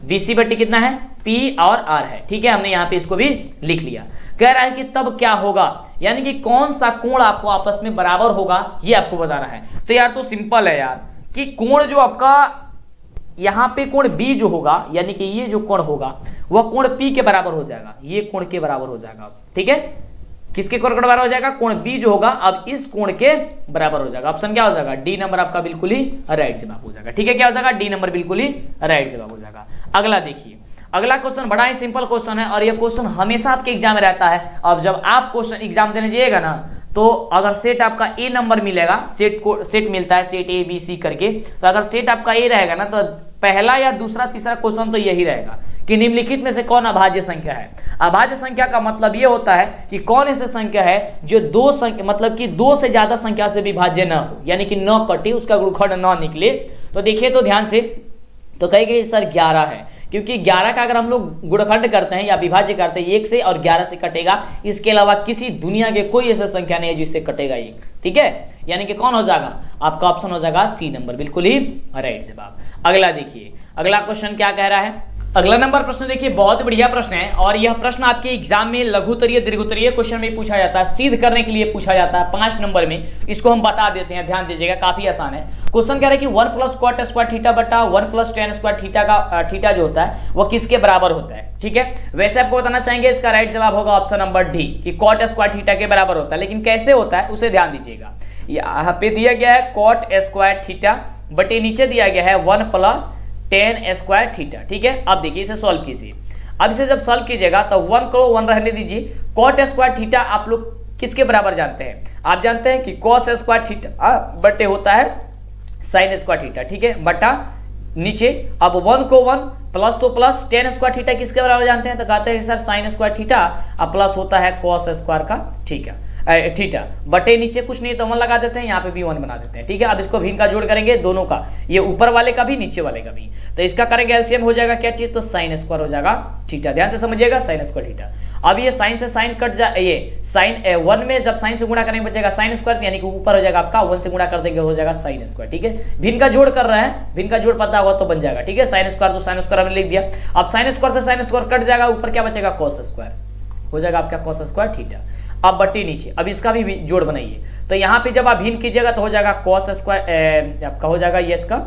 BC बट्टे कितना है, P और R है, ठीक है। हमने यहाँ पे इसको भी लिख लिया। कह रहा है कि तब क्या होगा, यानी कि कौन सा कोण आपको आपस में बराबर होगा, ये आपको बताना है। तो यार तो सिंपल है यार, कि कोण जो आपका यहाँ पे कोण B जो होगा, यानी कि ये जो कोण होगा वह कोण P के बराबर हो जाएगा, ये कोण के बराबर हो जाएगा, ठीक है। किसके कोण के बराबर हो जाएगा, कोण B जो होगा अब इस कोण के बराबर हो जाएगा। ऑप्शन क्या हो जाएगा, डी नंबर आपका बिल्कुल ही राइट जवाब हो जाएगा, ठीक है। क्या हो जाएगा, डी नंबर बिल्कुल ही राइट जवाब हो जाएगा। अगला देखिए, अगला क्वेश्चन बड़ा ही सिंपल क्वेश्चन है और यह क्वेश्चन हमेशा आपके एग्जाम में रहता है। अब जब आप क्वेश्चन एग्जाम देने जाइएगा ना, तो अगर सेट आपका ए नंबर मिलेगा, सेट मिलता है सेट ABC करके, तो अगर सेट आपका ए रहेगा ना, तो पहला या दूसरा तीसरा क्वेश्चन तो यही रहेगा कि निम्नलिखित में से कौन अभाज्य संख्या है। अभाज्य संख्या का मतलब ये होता है कि कौन ऐसी संख्या है जो दो संख्या मतलब कि 2 से ज्यादा संख्या से विभाज्य न हो, यानी कि न कटे, उसका गुणनखंड न निकले। तो देखिए तो ध्यान से, तो कहेंगे सर 11 है, क्योंकि 11 का अगर हम लोग गुणनखंड करते हैं या विभाज्य करते हैं 1 से और 11 से कटेगा, इसके अलावा किसी दुनिया के कोई ऐसा संख्या नहीं है जिससे कटेगा 1, ठीक है। यानी कि कौन हो जाएगा, आपका ऑप्शन हो जाएगा सी नंबर, बिल्कुल ही राइट जवाब। अगला देखिए, अगला क्वेश्चन क्या कह रहा है। अगला नंबर प्रश्न देखिए, बहुत बढ़िया प्रश्न है और यह प्रश्न आपके एग्जाम में लघुत्तरीय दीर्घोत्तरीय क्वेश्चन में पूछा जाता है, सिद्ध करने के लिए पूछा जाता है 5 नंबर में। इसको हम बता देते हैं, ध्यान दीजिएगा, काफी आसान है। क्वेश्चन कह रहा है कि 1 + cot स्क्वायर थीटा बटा 1 + tan स्क्वायर थीटा का थीटा जो होता है वो किसके बराबर होता है, ठीक है। वैसे आपको बताना चाहेंगे, इसका राइट जवाब होगा ऑप्शन नंबर डी कि cot स्क्वायर थीटा के बराबर होता है। लेकिन कैसे होता है उसे ध्यान दीजिएगा। यहाँ पे दिया गया है cot स्क्वायर थीटा बटे नीचे दिया गया है 1 + tan स्क्वायर थीटा, ठीक है। अब देखिए इसे सॉल्व कीजिए। अब इसे जब सॉल्व कीजिएगा तो 1 को 1 रहने दीजिए। cot स्क्वायर थीटा आप लोग किसके बराबर जानते हैं, आप जानते हैं कि cos स्क्वायर थीटा बटे होता है sin स्क्वायर थीटा, ठीक है, बटा नीचे। अब 1 को 1 प्लस तो प्लस, tan स्क्वायर थीटा किसके बराबर जानते हैं, तो कहते हैं सर sin स्क्वायर थीटा अब प्लस होता है cos स्क्वायर का थीटा बटे नीचे कुछ नहीं तो 1 लगा देते हैं, यहाँ पे भी 1 बना देते हैं, ठीक है। अब इसको भिन्न का जोड़ करेंगे दोनों का, ये ऊपर वाले का भी नीचे वाले का भी, तो इसका करेंगे एलसीएम हो जाएगा क्या चीज, तो sin स्क्वायर हो जाएगा थीटा। ध्यान से समझिएगा, sin स्क्वायर थीटा। अब ये साइन से साइन कट जाए, ये साइन 1 में जब साइन से गुणा करेंगे बचेगा sin स्क्वायर, यानी कि ऊपर हो जाएगा आपका 1 से गुणा कर देंगे हो जाएगा sin स्क्वायर, ठीक है। भिन्न का जोड़ कर रहे हैं, भिन्न का जोड़ पता होगा तो बन जाएगा, ठीक है। sin स्क्वायर तो sin स्क्वायर हमने लिख दिया। अब sin स्क्वायर से sin स्क्वायर कट जाएगा, ऊपर क्या बचेगा cos स्क्वायर हो जाएगा आपका cos स्क्वायर थीटा। अब बट्टी नीचे, अब इसका भी जोड़ बनाइए, तो यहाँ पे जब आप भिन्न कीजिएगा तो हो जाएगा cos स्क्वायर, आपका हो जाएगा ये इसका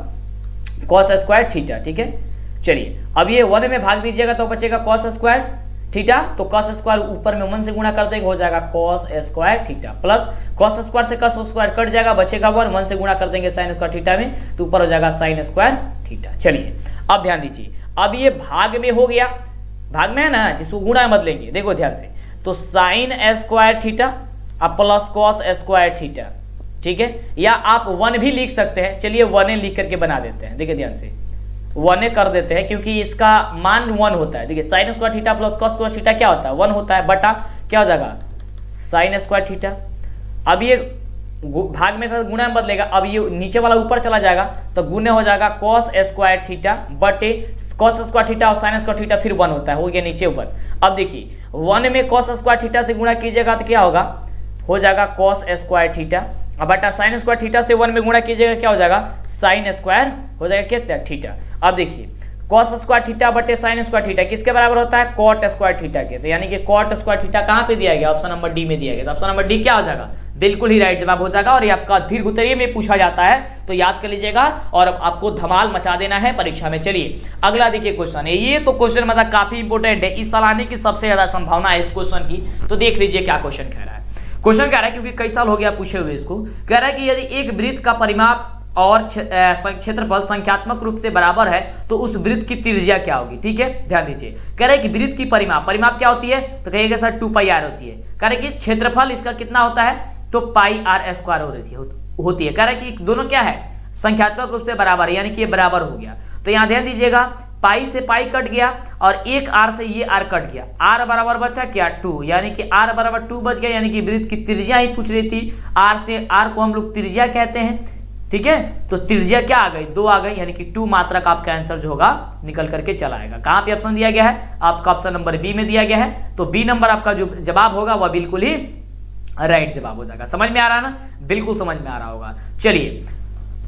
cos स्क्वायर थीटा, ठीक है। चलिए अब ये 1 में भाग दीजिएगा तो बचेगा cos स्क्वायर थीटा, तो cos स्क्वायर ऊपर में 1 से गुणा कर देंगे हो जाएगा cos square theta, plus cos square से cos स्क्वायर कट जाएगा बचेगा 1 से गुणा कर देंगे sin स्क्वायर थीटा में, तो ऊपर हो जाएगा sin स्क्वायर थीटा। चलिए अब ध्यान दीजिए, अब ये भाग में हो गया, भाग में है ना, जिसको गुणा मत लेंगे, देखो ध्यान से, तो sin स्क्वायर थीटा अब प्लस cos स्क्वायर थीटा, ठीक है। या आप 1 भी लिख सकते हैं, चलिए 1 लिख करके बना देते हैं, देखिए ध्यान से 1 कर देते हैं क्योंकि इसका मान 1 होता है। देखिए sin square theta plus cos square theta क्या होता है, 1 होता है, बटा क्या हो जाएगा sin स्क्वायर थीटा। अब ये भाग में था गुणा में बदलेगा, अब ये नीचे वाला ऊपर चला जाएगा तो गुणे हो जाएगा cos स्क्वायर थीटा बटे cos स्क्वायर थीटा और sin स्क्वायर थीटा, फिर 1 होता है, हो गया नीचे ऊपर। अब देखिए 1 में cos स्क्वायर थीटा से गुणा कीजिएगा तो क्या होगा, हो जाएगा cos स्क्वायर थीटा अब बटा साइन स्क्वायर थीटा से 1 में गुणा कीजिएगा, क्या हो जाएगा साइन स्क्वायर हो जाएगा कितना थीटा। अब देखिए cos स्क्वायर थीटा बटे साइन स्क्वायर थीटा किसके बराबर होता है cot स्क्वायर थीटा के। तो यानी कि cot स्क्वायर थीटा कहां पे दिया गया, ऑप्शन नंबर डी में दिया गया। तो ऑप्शन नंबर डी क्या हो जाएगा, बिल्कुल ही राइट जवाब हो जाएगा। और ये आपका दीर्घ उत्तरीय में पूछा जाता है तो याद कर लीजिएगा और आपको धमाल मचा देना है परीक्षा में। चलिए अगला देखिए क्वेश्चन है, ये तो क्वेश्चन मतलब काफी इंपोर्टेंट है, इस साल आने की सबसे ज्यादा संभावना है इस क्वेश्चन की। तो देख लीजिए क्या क्वेश्चन कह रहा है। क्वेश्चन कह रहा है क्योंकि कई साल हो गया पूछे हुए इसको, कह रहा है कि यदि एक वृत्त का परिमाप और क्षेत्रफल संख्यात्मक रूप से बराबर है तो उस वृत्त की त्रिज्या क्या होगी। ठीक है ध्यान दीजिए, कह रहे हैं कि वृत्त की परिमाप क्या होती है, तो कहिएगा सर 2πr होती है। कह रहे हैं कि क्षेत्रफल इसका कितना होता है, तो πr स्क्वायर होती है। कह रहे हैं कि दोनों क्या है, संख्यात्मक रूप से बराबर है, यानी कि ये बराबर हो गया। तो यहाँ ध्यान दीजिएगा, पाई से पाई कट गया और एक आर से ये आर कट गया, आर बराबर बचा क्या 2, यानी कि आर बराबर 2 बच गया। यानी कि वृत्त की त्रिज्या ही पूछ रही थी, आर से आर को हम लोग त्रिज्या कहते हैं। ठीक है, तो त्रिज्या क्या आ गई 2 आ गई, यानी कि 2 मात्रा का आपका आंसर जो होगा निकल करके चला आएगा। कहां पे ऑप्शन दिया गया है, आपका ऑप्शन नंबर बी में दिया गया है। तो बी नंबर आपका जो जवाब होगा वह बिल्कुल ही राइट जवाब हो जाएगा। समझ में आ रहा है ना, बिल्कुल समझ में आ रहा होगा। चलिए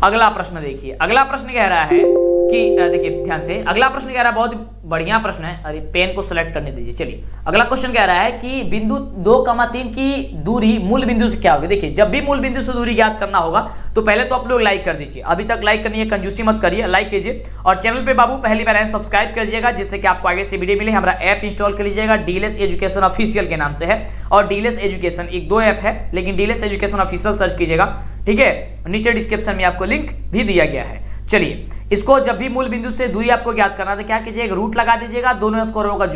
अगला प्रश्न देखिए, अगला प्रश्न कह रहा है कि देखिए ध्यान से, अगला प्रश्न कह रहा है बहुत बढ़िया प्रश्न है, अरे पेन को सिलेक्ट करने दीजिए। चलिए अगला क्वेश्चन कह रहा है कि बिंदु 2,3 की दूरी मूल बिंदु से क्या होगी। देखिए जब भी मूल बिंदु से दूरी ज्ञात करना होगा तो पहले तो आप लोग लाइक कर दीजिए, अभी तक लाइक करनी है, कंजूसी मत करिए, लाइक कीजिए। और चैनल पे बाबू पहली बार सब्सक्राइब कर दीजिएगा जिससे कि आपको आगे से वीडियो मिले। हमारा ऐप इंस्टॉल कर लीजिएगा, डीएलएस एजुकेशन ऑफिशियल के नाम से है, और डीएलएस एजुकेशन एक 2 ऐप है, लेकिन डीएलएस एजुकेशन ऑफिशियल सर्च कीजिएगा। ठीक है, नीचे डिस्क्रिप्शन में आपको लिंक भी दिया गया है। चलिए इसको जब भी मूल बिंदु से दूरी आपको ज्ञात करना तो क्या कीजिएगा, रूट लगा दीजिएगा, दोनों स्क्वायरों का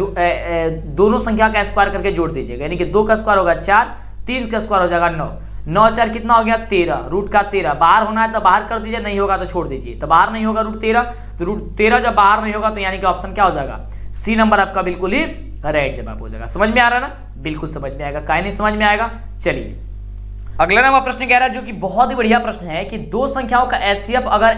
दोनों संख्या का स्क्वायर करके जोड़ दीजिएगा। यानी कि 2 का स्क्वायर होगा 4, 3 का स्क्वायर हो जाएगा 9, 9 4 कितना हो गया 13, रूट का 13। बाहर होना है तो बाहर कर दीजिए, नहीं होगा तो छोड़ दीजिए। तो बाहर नहीं होगा रूट 13, तो रूट 13 जब बाहर नहीं होगा तो यानी कि ऑप्शन क्या हो जाएगा, सी नंबर आपका बिल्कुल ही राइट जवाब हो जाएगा। समझ में आ रहा है ना, बिल्कुल समझ में आएगा, काहे नहीं समझ में आएगा। चलिए अगला नंबर प्रश्न कह रहा है जो कि बहुत ही बढ़िया प्रश्न है कि दो संख्याओं का एचसीएफ अगर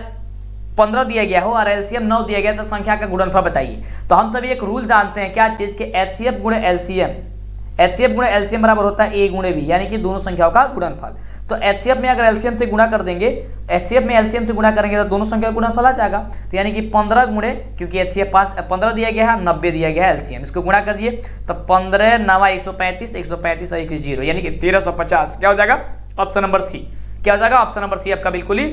15 दिया गया हो और एलसीएम 9 दिया गया तो संख्या का गुणनफल बताइए। तो हम सभी एक रूल जानते हैं, क्या चीज के एचसीएफ गुणे एलसीएम, एचसीएफ गुणे एलसीएम बराबर होता है ए गुणे बी, यानी कि दोनों संख्याओं का गुणनफल। तो एचसीएफ में अगर एलसीएम से गुणा कर देंगे, एचसीएफ में एलसीएम से गुणा करेंगे तो दोनों संख्या का गुणनफल आ जाएगा। तो यानी कि 15 गुणे, क्योंकि एचसीएफ 15 दिया गया है, 90 दिया गया है एलसीएम, इसको गुणा कर दिए तो 15 9 135, 135 और 0 यानी कि 1350 क्या हो जाएगा, ऑप्शन नंबर सी। क्या हो जाएगा, ऑप्शन नंबर सी आपका बिल्कुल ही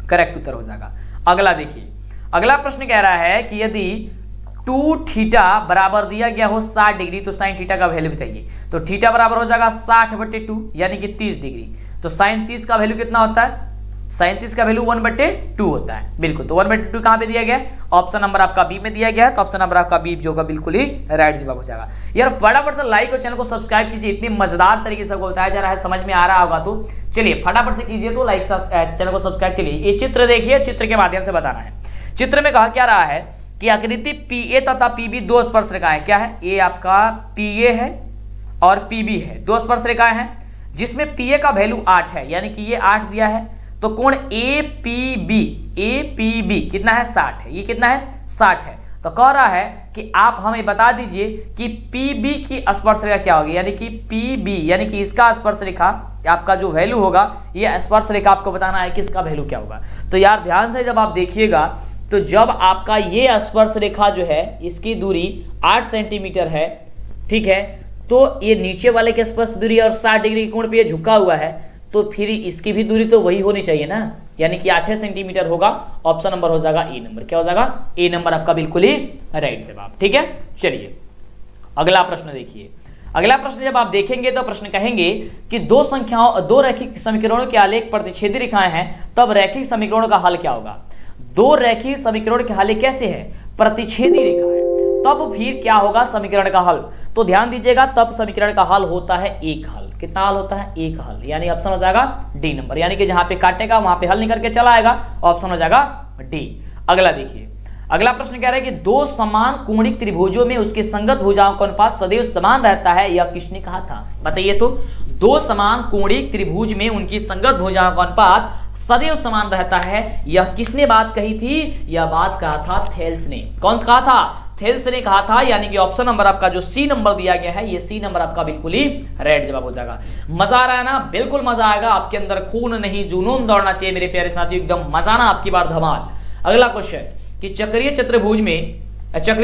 करेक्ट उत्तर हो जाएगा। अगला देखिए, अगला प्रश्न कह रहा है कि यदि 2 थीटा बराबर दिया गया हो 60 डिग्री तो साइन थीटा का वैल्यू बताइए। तो थीटा बराबर हो जाएगा 60/2 यानी कि 30 डिग्री। तो साइन 30 का वैल्यू कितना होता है, साइन 30 का वैल्यू 1/2 होता है। बिल्कुल, तो 1/2 कहां पे दिया गया है, ऑप्शन नंबर आपका बी में दिया गया है। तो ऑप्शन नंबर आपका बी जो होगा बिल्कुल ही राइट जवाब हो जाएगा। यार फटाफट से लाइक और चैनल को सब्सक्राइब कीजिए, इतनी मजेदार तरीके से आपको बताया जा रहा है, समझ में आ रहा होगा तो चलिए फटाफट से कीजिए तो लाइक चैनल को सब्सक्राइब। चलिए ये चित्र देखिए, चित्र के माध्यम से बताना है। चित्र में कहा क्या रहा है कि आकृति पीए तथा पीबी दो स्पर्श रेखाएं, क्या है, ये आपका पीए है और पीबी है, दो स्पर्श रेखाएं हैं जिसमें पीए का वैल्यू 8 है, यानी कि ये 8 दिया है। तो कोण एपीबी कितना है 60 है, ये कितना है 60 है। तो कह रहा है कि आप हमें बता दीजिए कि पीबी की स्पर्श रेखा क्या होगी, यानी कि पीबी यानी कि इसका स्पर्श रेखा आपका जो वैल्यू होगा, ये स्पर्श रेखा आपको बताना है कि इसका वैल्यू क्या होगा। तो यार ध्यान से जब आप देखिएगा तो जब आपका ये स्पर्श रेखा जो है इसकी दूरी 8 सेंटीमीटर है, ठीक है, तो ये नीचे वाले के स्पर्श दूरी और 60 डिग्री के कोण पे ये झुका हुआ है, तो फिर इसकी भी दूरी तो वही होनी चाहिए ना, यानी कि 8 सेंटीमीटर होगा। ऑप्शन नंबर हो जाएगा ए नंबर। क्या हो जाएगा, ए नंबर आपका बिल्कुल ही राइट जवाब। ठीक है, चलिए अगला प्रश्न देखिए। अगला प्रश्न जब आप देखेंगे तो प्रश्न कहेंगे कि दो रैखिक समीकरणों के आलेख प्रतिच्छेदी रेखाएं हैं, तब रैखिक समीकरणों का हल क्या होगा। दो रैखिक समीकरण के हल कैसे है, प्रतिच्छेदी रेखा है, तब फिर क्या होगा समीकरण का हल। तो ध्यान दीजिएगा, तब समीकरण का हल होता है एक हल। कितना हल होता है, एक हल, यानी ऑप्शन हो जाएगा डी नंबर, यानी कि जहां पे काटेगा वहां पे हल निकल के चला आएगा, ऑप्शन हो जाएगा डी। अगला देखिए, अगला प्रश्न कह रहा है कि दो समान कोणिक त्रिभुजों में उसके संगत भुजाओं का अनुपात सदैव समान रहता है, यह किसने कहा था, बताइए। तो दो समान कोणिक त्रिभुज में उनकी संगत भुजाओं का अनुपात सदैव समान रहता है, यह किसने बात कही थी, यह बात कहा था थेल्स ने। कौन कहा था, थेल्स ने कहा था, यानी कि ऑप्शन नंबर आपका जो सी नंबर दिया गया है, ये सी नंबर आपका बिल्कुल ही राइट जवाब हो जाएगा। मजा आ रहा है ना? बिल्कुल मजा आएगा, आपके अंदर खून नहीं जुनून दौड़ना चाहिए मेरे प्यारे साथियों, एकदम मजा ना आपकी बार धमाल। अगला क्वेश्चन कि चक्रीय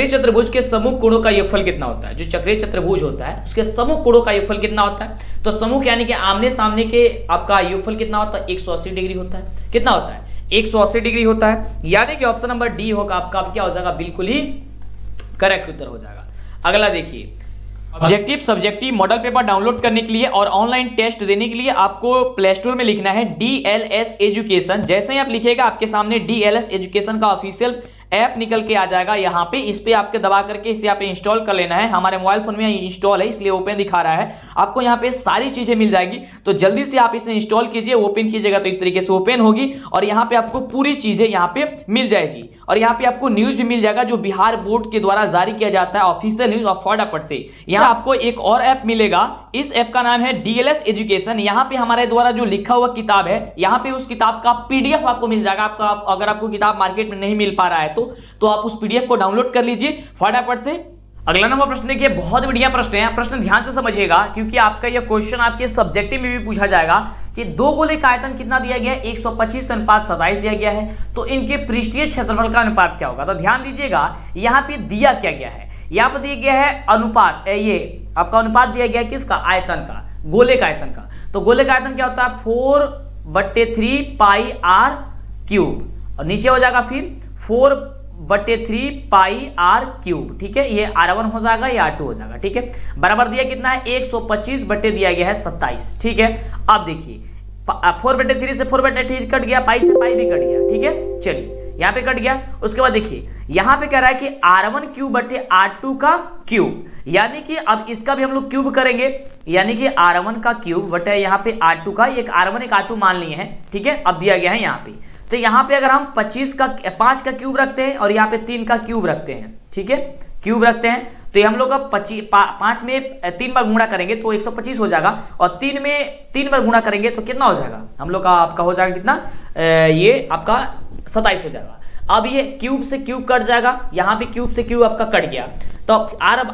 चतुर्भुज के समूह कोणों का योगफल कितना होता है? जो चक्रीय चतुर्भुज होता है उसके समूह कोणों का योगफल कितना होता है? तो समूह यानी कि आमने सामने के आपका योगफल कितना होता है? 180 डिग्री होता है। कितना होता है? 180 डिग्री होता है, यानी कि ऑप्शन नंबर डी होगा आपका, क्या हो जाएगा? बिल्कुल ही करेक्ट उत्तर हो जाएगा। अगला देखिए, objective subjective model paper download करने के लिए और ऑनलाइन टेस्ट देने के लिए आपको प्ले स्टोर में लिखना है DLS एजुकेशन। जैसे ही आप लिखेगा आपके सामने DLS एजुकेशन का ऑफिशियल ऐप निकल के आ जाएगा। यहाँ पे इस पे आपके दबा करके इसे आप इंस्टॉल कर लेना है। हमारे मोबाइल फोन में इंस्टॉल है इसलिए ओपन दिखा रहा है। आपको यहाँ पे सारी चीजें मिल जाएगी, तो जल्दी से आप इसे इंस्टॉल कीजिए, ओपन कीजिएगा तो इस तरीके से ओपन होगी और यहाँ पे आपको पूरी चीजें यहाँ पे मिल जाएगी। और यहाँ पे आपको न्यूज भी मिल जाएगा जो बिहार बोर्ड के द्वारा जारी किया जाता है, ऑफिशियल न्यूज और फटाफट से। यहाँ आपको एक और ऐप मिलेगा, इस ऐप का नाम है DLS एजुकेशन। यहाँ पे हमारे द्वारा जो लिखा हुआ किताब है, यहाँ पे उस किताब का PDF आपको मिल जाएगा। अगर आपको किताब मार्केट में नहीं मिल पा रहा है तो आप उस PDF को डाउनलोड कर लीजिए फटाफट से। अगला नंबर प्रश्न देखिए, बहुत बढ़िया प्रश्न है, प्रश्न ध्यान से समझिएगा क्योंकि आपका यह क्वेश्चन आपके सब्जेक्टिव में भी पूछा जाएगा कि दो गोले का आयतन कितना दिया गया है? 125:27 दिया गया है, तो इनके पृष्ठीय क्षेत्रफल का अनुपात क्या होगा? तो ध्यान दीजिएगा, यहाँ पे दिया क्या गया है? यहाँ पर दिया गया है अनुपात, ये आपका अनुपात दिया गया है किसका? आयतन का, गोले का आयतन का। तो गोले का आयतन क्या होता है? 4/3 पाई r क्यूब, और नीचे हो जाएगा फिर 4/3 पाई r क्यूब। ठीक है, ये r1 हो जाएगा, ये r2 हो जाएगा। ठीक है, बराबर दिया कितना है? 125 बटे दिया गया है 27। ठीक है, अब देखिए 4/3 से 4/3 कट गया, पाई से पाई भी कट गया। ठीक है, चलिए यहाँ पे कट गया। उसके बाद देखिए यहाँ पे कह रहा है कि r1 क्यूब बटे r2 का क्यूब, यानी कि अब इसका भी हम लोग क्यूब करेंगे, यानी कि r1 का क्यूब बटे यहाँ पे r2 का, एक r1 एक r2 मान लिए हैं। ठीक है, अब दिया गया है यहाँ पे, तो यहाँ पे अगर हम 5 का क्यूब रखते हैं और यहाँ पे 3 का क्यूब रखते हैं, ठीक है, क्यूब रखते हैं, तो ये हम लोग का 5 में 3 बार गुणा करेंगे तो 125 हो जाएगा, और 3 में 3 बार गुणा करेंगे तो कितना हो जाएगा? हम लोग का आपका हो जाएगा कितना? ये आपका 27 हो जाएगा। अब ये क्यूब से क्यूब कट जाएगा, यहाँ पे क्यूब से क्यूब आपका कट गया, तो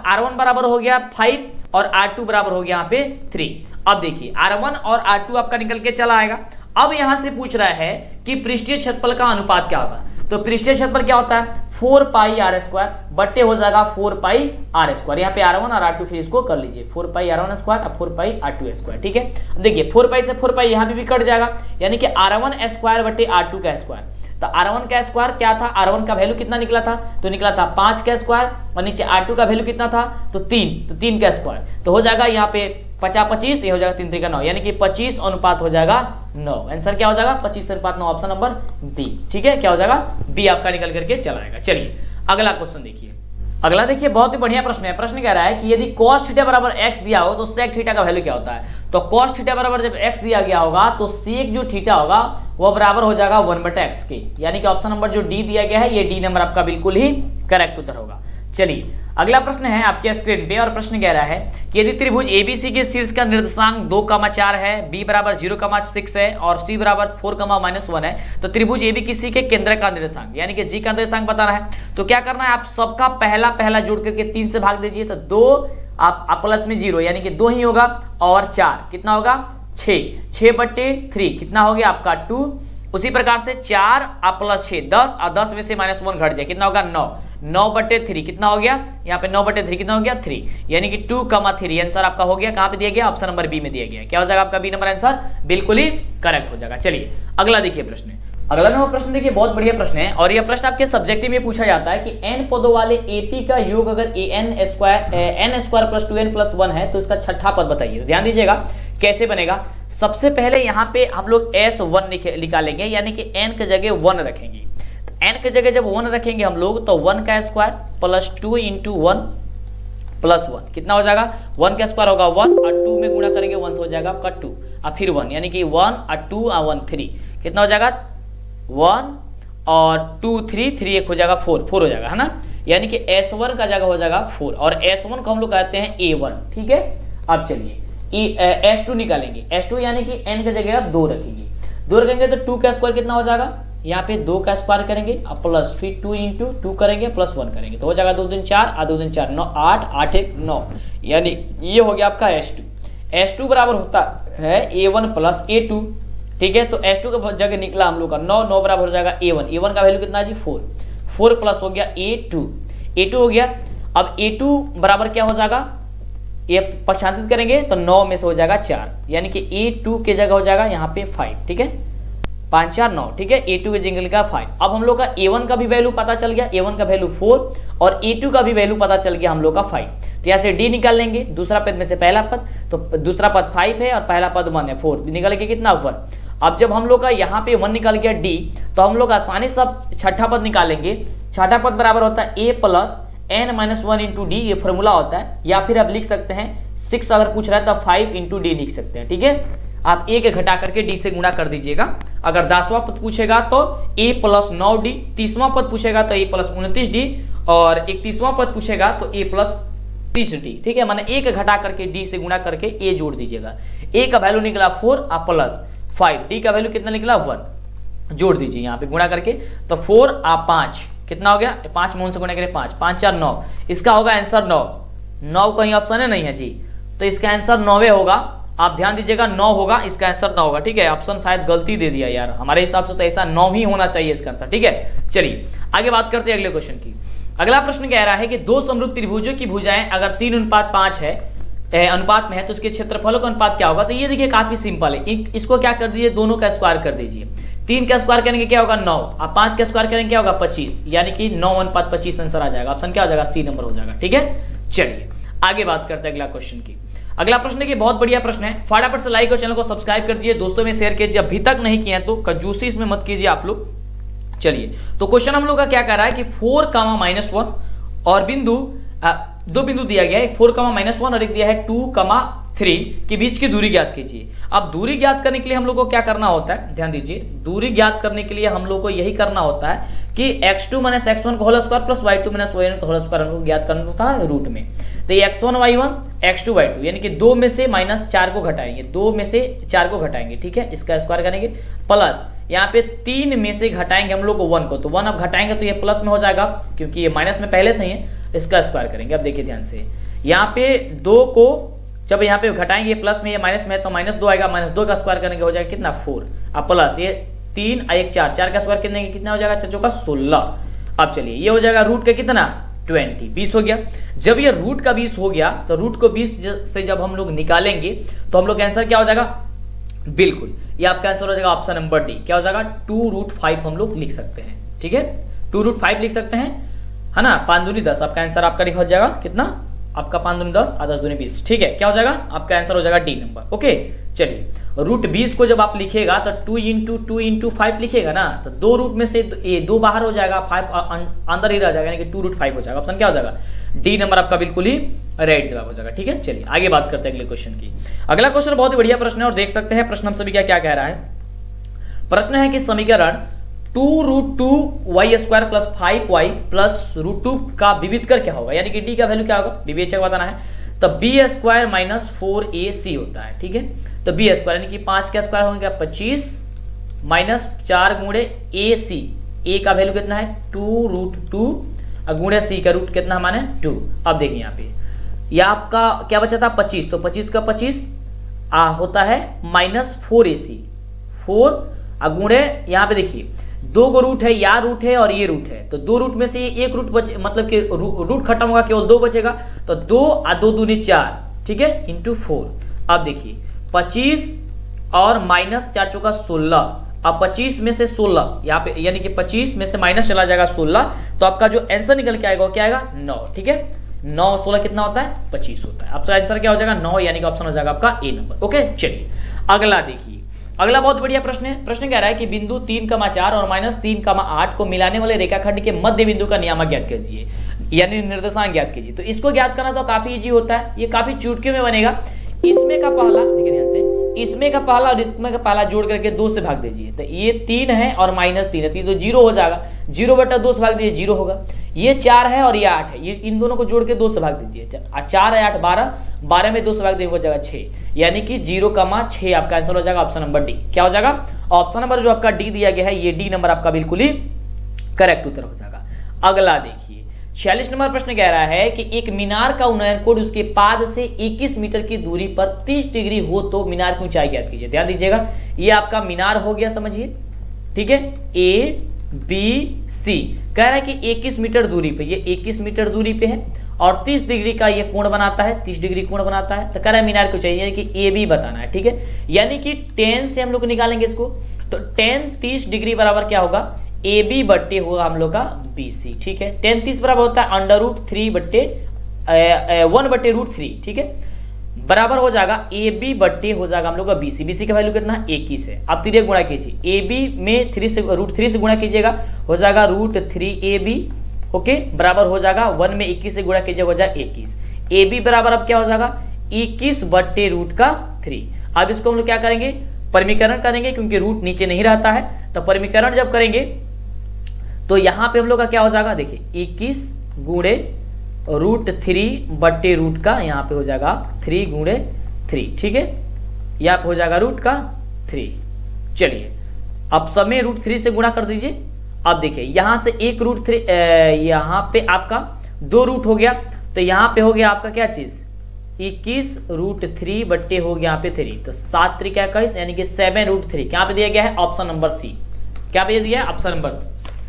R1 बराबर हो गया 5 और R2 बराबर हो गया यहाँ पे 3। अब देखिए R1 और R2 आपका निकल के चला आएगा। अब यहां से पूछ रहा है कि पृष्ठीय क्षेत्रफल का अनुपात क्या होगा? तो पृष्ठीय क्षेत्रफल क्या होता है? 4 पाई r² बट्टे हो जाएगा 4 पाई r²। यहाँ पे R1 और R2 फिर इसको कर लीजिए, 4 पाई r1² और 4 पाई r2²। ठीक है, देखिए 4 पाई से 4 पाई यहाँ पे भी कट जाएगा, यानी कि r1² बट्टे r2 का स्क्वायर। तो R1 का स्क्वायर क्या था? R1 का वैल्यू कितना निकला था? तो निकला था 5 का स्क्वायर, और नीचे R2 का वैल्यू कितना था? तो 3 का स्क्वायर। तो हो जाएगा यहाँ पे 50-25, ये हो जाएगा 3 3 9, यानी कि 25 अनुपात हो जाएगा 9। आंसर क्या हो जाएगा? 25 अनुपात 9, ऑप्शन नंबर बी। ठीक है, क्या हो जाएगा? बी आपका निकल करके चला आएगा। चलिए अगला क्वेश्चन देखिए। अगला देखिए, बहुत ही बढ़िया प्रश्न है। प्रश्न कह रहा है कि यदि cos थीटा बराबर x दिया हो तो sec थीटा का वैल्यू क्या होता है? तो cos थीटा बराबर जब x दिया गया होगा तो sec जो थीटा होगा वो बराबर हो जाएगा 1/x के, यानी कि ऑप्शन नंबर जो डी दिया गया है, ये डी नंबर आपका बिल्कुल ही करेक्ट उत्तर होगा। चलिए अगला प्रश्न है आपके स्क्रीन पे, और प्रश्न कह रहा है कि यदि त्रिभुज ABC के शीर्ष का निर्देशांक 2,4 है, B बराबर 0,6 है और C बराबर 4,-1 है, तो त्रिभुज ABC के केंद्र का निर्देशांक यानी कि G का निर्देशांक बताना है। तो क्या करना है? आप सबका पहला जोड़ करके 3 से भाग दीजिए, तो 2 आप प्लस में 0 यानी कि 2 ही होगा, और 4 कितना होगा? 6/3 कितना हो गया आपका? 2। उसी प्रकार से 4 आप प्लस 6 10, और 10 में से -1 घट जाए, कितना होगा? 9/3 कितना हो गया? यहाँ पे 9/3 कितना हो गया? 3, यानी कि 2,3 आंसर आपका हो गया। कहाँ पे दिया गया? ऑप्शन नंबर बी में दिया गया। क्या हो जाएगा आपका? बी नंबर आंसर बिल्कुल ही करेक्ट हो जाएगा। चलिए अगला देखिए प्रश्न। अगला नंबर प्रश्न देखिए, बहुत बढ़िया प्रश्न है, और यह प्रश्न आपके सब्जेक्टिव में पूछा जाता है कि n पदों वाले AP का योग अगर n² + 2n + 1 है तो इसका छठा पद बताइए। ध्यान दीजिएगा कैसे बनेगा। सबसे पहले यहाँ पे हम लोग S1 निकालेंगे, यानी कि n की जगह 1 रखेंगे। n की जगह जब 1 रखेंगे हम लोग, तो 1 का स्क्वायर प्लस 2 × 1 + 1 कितना हो जाएगा? 1 का स्क्वायर होगा 1, और 2 में गुणा करेंगे 1 से हो जाएगा आपका 2, और फिर 1, यानी कि 1 और 2 और 1 3 कितना हो जाएगा? 1 और 2 3 3 1 हो जाएगा 4 हो जाएगा, है ना। यानी कि S1 का जगह हो जाएगा 4, और S1 को हम लोग कहते हैं A1। ठीक है, अब चलिए S2 निकालेंगे। S2 यानी कि n की जगह आप 2 रखेंगे। 2 रखेंगे तो 2 का स्क्वायर कितना हो जाएगा? यहाँ पे 2 का स्क्वायर करेंगे और प्लस फिर 2 इंटू 2 करेंगे प्लस 1 करेंगे तो हो जाएगा 2 दूनी 4 और 2 दूनी 4 9 8 8 1 9 यानी ये हो गया आपका S2 बराबर होता है A1 प्लस A2। ठीक है, तो S2 का जगह निकला हम लोग का 9 9 बराबर हो जाएगा A1 का वैल्यू कितना है जी 4 प्लस हो गया A2 हो गया। अब A2 बराबर क्या हो जाएगा, ये पक्षांतरित करेंगे तो 9 में से हो जाएगा 4 यानी कि A2 की जगह हो जाएगा यहाँ पे 5। ठीक है, 5 4 9। ठीक है, A2 के जगह का 5। अब हम लोग का A1 का भी वैल्यू पता चल गया, A1 का वैल्यू 4 और A2 का भी वैल्यू पता चल गया हम लोग का 5। तो यहाँ से D निकाल लेंगे, दूसरा पद में से पहला पद, तो दूसरा पद 5 है और पहला पद 1 है 4, निकल के कितना 1। अब जब हम लोग का यहाँ पे 1 निकल गया D, तो हम लोग आसानी से छठा पद निकालेंगे। छठा पद बराबर होता है A plus n minus 1 into D, ये फॉर्मूला होता है। या फिर आप लिख सकते हैं 6 अगर पूछ रहा है तो 5 इंटू डी लिख सकते हैं। ठीक है, आप a के घटा करके d से गुणा कर दीजिएगा। अगर 10वां पद पूछेगा तो a प्लस 9d, 30वां पद पूछेगा तो a प्लस 29d और 31वां पद पूछेगा तो a प्लस 30d। ठीक है, माने a के घटा करके d से गुणा करके a जोड़ दीजिएगा। a का वैल्यू निकला 4 और प्लस 5, d का वैल्यू कितना निकला 1, जोड़ दीजिए यहाँ पे गुणा करके। तो 4 और 5 कितना हो गया, 5 में 1 से गुणा करें 5 5 4 9, इसका होगा आंसर 9 कहीं ऑप्शन है नहीं है जी, तो इसका आंसर 9 होगा। आप ध्यान दीजिएगा 9 होगा, इसका आंसर 9 होगा। ठीक है, ऑप्शन शायद गलती दे दिया यार, हमारे हिसाब से तो ऐसा 9 ही होना चाहिए इसका आंसर। ठीक है, चलिए आगे बात करते हैं अगले क्वेश्चन की। अगला प्रश्न कह रहा है कि दो समरूप त्रिभुजों की भुजाएं अगर 3:5 है अनुपात में है तो उसके क्षेत्रफलों का अनुपात क्या होगा। तो ये देखिए काफी सिंपल है, इसको क्या कर दीजिए, दोनों का स्क्वायर कर दीजिए। 3 का स्क्वायर करेंगे क्या होगा 9, अब 5 का स्क्वायर करेंगे क्या होगा 25, यानी कि 9:25 आंसर आ जाएगा। ऑप्शन क्या हो जाएगा, सी नंबर हो जाएगा। ठीक है, चलिए आगे बात करते हैं अगला क्वेश्चन की। अगला प्रश्न देखिए बहुत बढ़िया प्रश्न है, फटाफट से लाइक और चैनल को सब्सक्राइब कर दीजिए, दोस्तों में शेयर कीजिए। अभी तक नहीं किया है तो कंजूसी इसमें मत कीजिए आप लोग। चलिए, तो क्वेश्चन हम लोग का क्या कर रहा है कि 4, -1 और दो बिंदु दिया गया है, 4, -1 और एक दिया है 2, 3 के बीच की दूरी ज्ञात कीजिए। अब दूरी ज्ञात करने के लिए हम लोग को क्या करना होता है, ध्यान दीजिए, दूरी ज्ञात करने के लिए हम लोग को यही करना होता है कि x2 - x1 का whole square plus y2 - y1 का होल स्क्वायर हमको ज्ञात करना होता है रूट में। तो ये x1 y1 x2 y2 यानी कि 2 में से -4 को घटाएंगे, 2 में से 4 को घटाएंगे। ठीक है, इसका स्क्वायर करेंगे प्लस यहाँ पे 3 में से घटाएंगे हम लोग को 1 को, तो 1 अब घटाएंगे तो ये प्लस में हो जाएगा क्योंकि ये माइनस में पहले से ही है। इसका स्क्वायर करेंगे। अब देखिए ध्यान से, यहाँ पे 2 को जब यहाँ पे घटाएंगे प्लस में, ये माइनस में है तो -2 आएगा, -2 का स्क्वायर करेंगे हो जाएगा कितना 4, अब प्लस ये 3 और 1 4 का स्क्वायर कितना हो जाएगा 6 का 16। अब चलिए ये हो जाएगा रूट का कितना 20 हो गया। जब ये रूट का 20 हो गया तो रूट को 20 से जब हम लोग निकालेंगे तो हम लोग का आंसर क्या हो जाएगा, बिल्कुल ये आपका आंसर हो जाएगा ऑप्शन नंबर डी। क्या हो जाएगा 2√5 हम लोग लिख सकते हैं। ठीक है, 2√5 लिख सकते हैं, है ना। 5 दूनी 10 आपका आंसर आपका लिखा जाएगा कितना, आपका 5 दूनी 10 और 10 दूनी 20। ठीक है, क्या हो जाएगा आपका आंसर हो जाएगा डी नंबर। ओके, चलिए √20 को जब आप लिखेगा तो 2 × 5 लिखेगा ना, तो 2 रूट में से ये 2 बाहर हो जाएगा, 5 अंदर ही रह जाएगा, यानी कि 2√5 हो जाएगा। ऑप्शन क्या हो जाएगा डी नंबर आपका बिल्कुल ही राइट जवाब हो जाएगा। ठीक है, चलिए आगे बात करते हैं अगले क्वेश्चन की। अगला क्वेश्चन बहुत ही बढ़िया प्रश्न है और देख सकते हैं प्रश्न हम सभी क्या कह रहा है। प्रश्न है कि समीकरण 2√2y² + 5y + √2 का विविध क्या होगा, यानी कि डी का वैल्यू क्या होगा, विवेचक बताना है। तो b² - 4ac होता है। ठीक है, तो b² यानी कि 5 का स्क्वायर होगा 25 -4 × ac, a का वैल्यू कितना है 2√2 और गुणे c का रूट कितना माने 2। अब देखिए यहाँ पे यह आपका क्या बचा था 25, तो 25 का 25 होता है -4ac, 4 और गुणे यहाँ पे देखिए 2 को रूट है, या रूट है और ये रूट है, तो 2 रूट में से एक रूट बचे, मतलब कि रूट खत्म होगा, केवल 2 बचेगा, तो 2 और 2 दूनी 4। ठीक है, × 4। अब देखिए 25 और -4 × 16, अब 25 में से 16 यहाँ पे, यानी कि 25 में से माइनस चला जाएगा 16, तो आपका जो आंसर निकल के आएगा वो क्या आएगा 9। ठीक है, 9 और 16 कितना होता है 25 होता है। आपका आंसर क्या हो जाएगा 9, यानी कि ऑप्शन हो जाएगा आपका ए नंबर। ओके, चलिए अगला देखिए। अगला बहुत बढ़िया प्रश्न है। प्रश्न कह रहा है कि बिंदु 3,4 और -3,8 को मिलाने वाले रेखाखंड के मध्य बिंदु का नियामक ज्ञात कीजिए, यानी निर्देशांक ज्ञात कीजिए। तो इसको ज्ञात करना तो काफी इजी होता है, ये काफी चुटकियों में बनेगा। इसमें का पहला देखिए ध्यान से, इसमें का पहला और इसमें का पहला जोड़ करके 2 से भाग दीजिए, तो ये 3 है और -3 है, तो 0 हो जाएगा। 0/2 से भाग दीजिए 0 होगा। ये 4 है और ये 8 है, ये इन दोनों को जोड़ के 2 से भाग दीजिए, 4 है 8 12, 12 में 2 से भाग दीजिए हो जाएगा 6, यानी कि 0,6 आपका आंसर हो जाएगा ऑप्शन नंबर डी। क्या हो जाएगा ऑप्शन नंबर जो आपका डी दिया गया है, ये डी नंबर आपका बिल्कुल ही करेक्ट उत्तर हो जाएगा। अगला देखिए 46 नंबर प्रश्न कह रहा है कि एक मीनार का उन्नयन कोण उसके पाद से 21 मीटर की दूरी पर 30 डिग्री हो तो मीनार की ऊंचाई ज्ञात कीजिए। ध्यान दीजिएगा, ये आपका मीनार हो गया, समझिए, ठीक है, ए बी सी। कह रहा है कि 21 मीटर दूरी पे, ये 21 मीटर दूरी पे है और 30 डिग्री का ये कोण बनाता है, 30 डिग्री कोण बनाता है। तो कह रहा है मीनार को चाहिए कि ए बी बताना है, ठीक है। यानी कि 10 से हम लोग निकालेंगे इसको, तो 10 30 डिग्री बराबर क्या होगा, ए बी बट्टे होगा हम लोग का बी सी, ठीक है। 10 30 बराबर होता है √3 बट्टे 1/√3, ठीक है, बराबर हो जाएगा ए बी बट्टे हो जाएगा हम लोग का बी सी। बी सी का वैल्यू कितना, 21 है। अब 3 गुणा कीजिए, ए बी में 3 से √3 से गुणा कीजिएगा, हो जाएगा √3ab, ओके, बराबर हो जाएगा 1 में 21 से गुणा कीजिएगा, हो जाएगा 21। ए बी बराबर अब क्या हो जाएगा 21/√3। अब इसको हम लोग क्या करेंगे, परिमीकरण करेंगे, क्योंकि रूट नीचे नहीं रहता है। तो परिमीकरण जब करेंगे तो यहाँ पे हम लोग का क्या हो जाएगा, देखिए 21 गुणे √3 का यहाँ पे हो जाएगा 3 गुणे 3, ठीक है, यहाँ पे हो जाएगा √3। चलिए अब समय √3 से गुणा कर दीजिए। अब देखिए यहाँ से एक √3, यहाँ पे आपका 2 रूट हो गया, तो यहाँ पे हो गया आपका क्या चीज 21 √3 बट्टे हो गया यहाँ पे 3, तो 7 3 21, यानी कि 7√3 क्या पे दिया गया है, ऑप्शन नंबर सी। क्या पे दिया है, ऑप्शन नंबर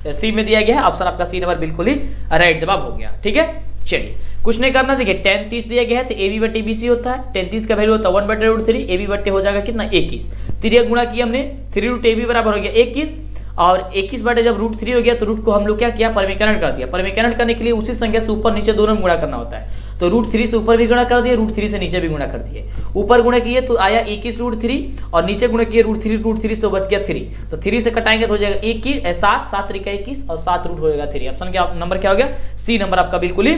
सी में दिया गया है, ऑप्शन आपका सी नंबर बिल्कुल ही राइट जवाब हो गया, ठीक है। चलिए कुछ नहीं करना, देखिए 10 30 दिया गया है तो ए बी बट्टे बी सी होता है, 10 30 का वैल्यू होता है 1/√3, ए बी बट्टे हो जाएगा कितना 21, 3 गुणा किया हमने, 3√ab बराबर हो गया 21, और 21 बटे जब √3 हो गया तो रूट को हम लोग क्या किया, परिमीकरण कर दिया। परिमीकरण करने के लिए उसी संख्या से ऊपर नीचे दोनों में गुणा करना होता है, तो √3 से ऊपर भी गुणा कर दिए, √3 से नीचे भी गुणा कर दिए। ऊपर गुणा किए तो आया 21√3 और नीचे गुणा किए √3 तो बच गया 3, तो 3 से कटाएंगे तो हो जाएगा 7 7 3 21 और 7 रूट हो जाएगा 3। ऑप्शन क्या नंबर क्या हो गया, सी नंबर आपका बिल्कुल ही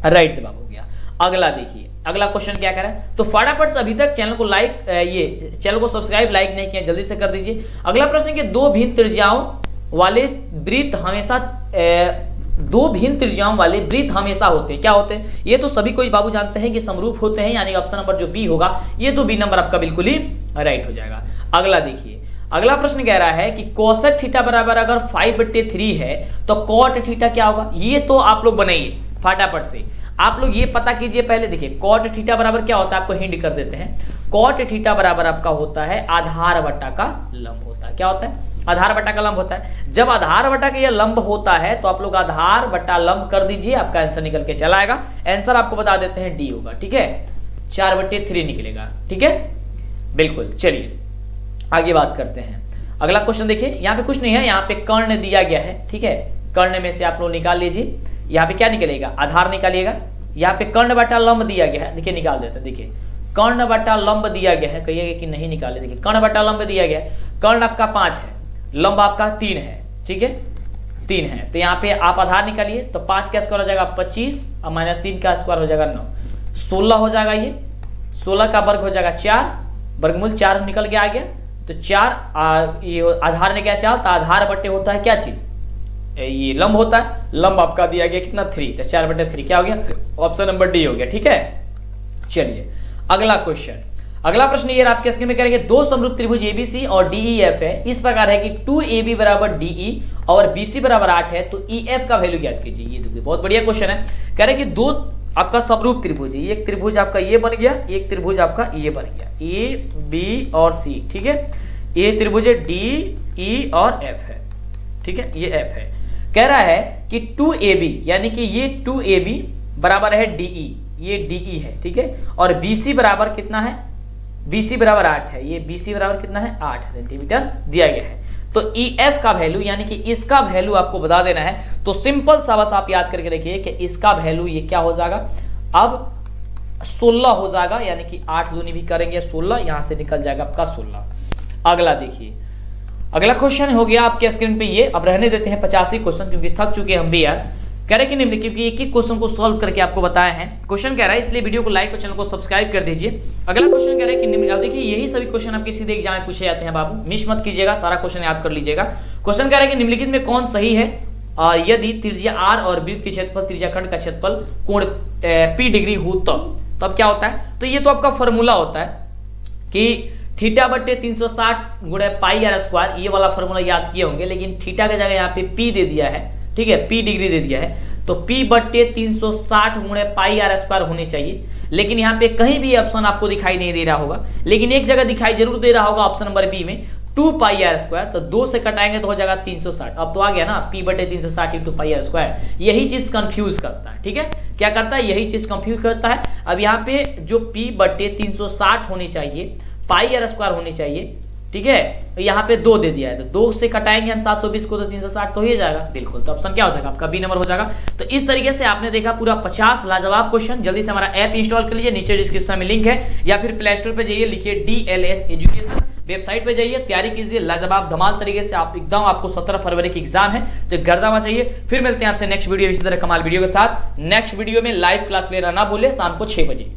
राइट जवाब हो गया। अगला देखिए, अगला क्वेश्चन क्या कह रहा है, तो फटाफट से अभी तक चैनल को लाइक, ये चैनल को सब्सक्राइब लाइक नहीं किया जल्दी से कर दीजिए। अगला प्रश्न कि दो भिन्न त्रिज्याओं वाले वृत्त हमेशा होते हैं, क्या होते हैं, ये तो सभी कोई बाबू जानते हैं कि समरूप होते हैं, यानी ऑप्शन नंबर जो बी होगा, ये तो बी नंबर आपका बिल्कुल ही राइट हो जाएगा। अगला देखिए, अगला प्रश्न कह रहा है कि कोसेक थीटा बराबर अगर 5/3 है तो कॉट थीटा क्या होगा। ये तो आप लोग बनाइए फटाफट से, आप लोग ये पता कीजिए पहले। देखिए कॉट थीटा बराबर क्या होता है, आपको हिंट कर देते हैं। कॉट थीटा बराबर आपका होता है आधार बटा का लंब होता है। क्या होता है, आधार बटा का लंब होता है। जब आधार बटा का यह लंब होता है तो आप लोग आधार बटा लंब कर दीजिए, आपका आंसर निकल के चला आएगा। आंसर आपको बता देते हैं डी होगा, ठीक है, 4/3 निकलेगा, ठीक है, बिल्कुल। चलिए आगे बात करते हैं। अगला क्वेश्चन देखिए, यहाँ पे कुछ नहीं है, यहाँ पे कर्ण दिया गया है, ठीक है, कर्ण में से आप लोग निकाल लीजिए। यहाँ पे क्या निकलेगा, आधार निकालिएगा। यहाँ पे कर्ण बटा लंब दिया गया है, देखिए निकाल देते हैं। देखिए कर्ण बटा लंब दिया गया है, कहिएगा कि नहीं निकाले। देखिए कर्ण बटा लंब दिया गया है, कर्ण आपका 5 है, लंब आपका 3 है, ठीक है, 3 है। तो यहाँ पे आप आधार निकालिए, तो 5 का स्क्वायर हो जाएगा 25 और -3 का स्क्वायर हो जाएगा 9, 16 हो जाएगा। ये 16 का वर्ग हो जाएगा 4, वर्गमूल 4 निकल के आ गया, तो 4 ये आधार ने क्या चाल, तो आधार बटे होता है क्या चीज, ये लंब होता है। लंब आपका दिया गया कितना 3, तो 4/3 क्या हो गया, ऑप्शन नंबर डी हो गया, ठीक है। चलिए अगला क्वेश्चन, अगला प्रश्न ये आपके स्क्रीन में करेंगे, दो समरूप त्रिभुज एबीसी और डीईएफ है। इस प्रकार है कि 2ab बराबर डीई और बीसी बराबर 8 है, तो ईएफ का वैल्यू ज्ञात कीजिए। ये देखिए बहुत बढ़िया क्वेश्चन है। कह रहे कि दो आपका समरूप त्रिभुज है, एक त्रिभुज आपका ये बन गया, एक त्रिभुज आपका ये बन गया, ए बी और सी, ठीक है। ये त्रिभुज डी ई और एफ है, ठीक है, ये एफ है। कह रहा है कि 2ab यानी कि ये 2ab बराबर है DE, ये DE है, ठीक है, और BC बराबर कितना है, BC बराबर 8 है, ये BC बराबर कितना है 8 सेंटीमीटर दिया गया है। तो EF का वैल्यू यानी कि इसका वैल्यू आपको बता देना है। तो सिंपल सा बस आप याद करके रखिए कि इसका वैल्यू ये क्या हो जाएगा, अब 16 हो जाएगा, यानी कि 8 दूनी भी करेंगे 16, यहां से निकल जाएगा आपका 16। अगला देखिए, अगला क्वेश्चन हो गया आपके स्क्रीन पे ये, अब रहने देते हैं 85 क्वेश्चन, क्योंकि थक चुके हम भी यार। कह रहे कि नहीं, क्योंकि एक एक क्वेश्चन को सॉल्व करके आपको बताया है। क्वेश्चन कह रहा है, इसलिए वीडियो को लाइक और चैनल को सब्सक्राइब कर दीजिए। अगला क्वेश्चन कह रहा है कि देखिए यही सभी क्वेश्चन आपके सीधे एग्जाम में पूछे जाते हैं बाबू, मिस मत कीजिएगा, सारा क्वेश्चन याद कर लीजिएगा। क्वेश्चन कह रहा है कि निम्नलिखित में कौन सही है, और यदि त्रिज्या r और वृत्त के क्षेत्रफल त्रिज्याखंड का क्षेत्रफल कोण p डिग्री हो तो अब क्या होता है। तो ये तो आपका फॉर्मूला होता है कि थीटा बट्टे 360 गुणे पाई आर स्क्वायर, ये वाला फॉर्मूला याद किए होंगे, लेकिन थीटा की जगह यहाँ पे पी दे दिया है, ठीक है, पी डिग्री दे दिया है, तो पी बट्टे 360 गुणे पाई आर स्क्वायर होनी चाहिए। लेकिन यहाँ पे कहीं भी ऑप्शन आपको दिखाई नहीं दे रहा होगा, लेकिन एक जगह दिखाई जरूर दे रहा होगा, ऑप्शन नंबर बी में 2 पाई आर स्क्वायर, तो 2 से कटाएंगे तो हो जाएगा 360। अब तो आ गया ना, पी बटे 360 इंटू पाई आर स्क्वायर। यही चीज कंफ्यूज करता है, ठीक है, क्या करता है, यही चीज कंफ्यूज करता है। अब यहाँ पे जो पी बटे 360 होनी चाहिए, पाई आर स्क्वायर होनी चाहिए, ठीक है, यहाँ पे 2 दे दिया है, तो 2 से कटाएंगे हम 720 को, तो 360 तो ही जाएगा बिल्कुल। तो ऑप्शन क्या हो जाएगा आपका, बी नंबर हो जाएगा। तो इस तरीके से आपने देखा पूरा 50 लाजवाब क्वेश्चन। जल्दी से हमारा ऐप इंस्टॉल कर लीजिए, नीचे डिस्क्रिप्शन में लिंक है, या फिर प्ले स्टोर पे जाइए, लिखिए DLS एजुकेशन, वेबसाइट पे जाइए, तैयारी कीजिए लाजवाब धमाल तरीके से। आप एकदम, आपको 17 फरवरी की एग्जाम है, तो गर्दा मत चाहिए। फिर मिलते हैं आपसे नेक्स्ट वीडियो इसी तरह कमाल वीडियो के साथ। नेक्स्ट वीडियो में लाइव क्लास लेना ना भूले, शाम को 6 बजे।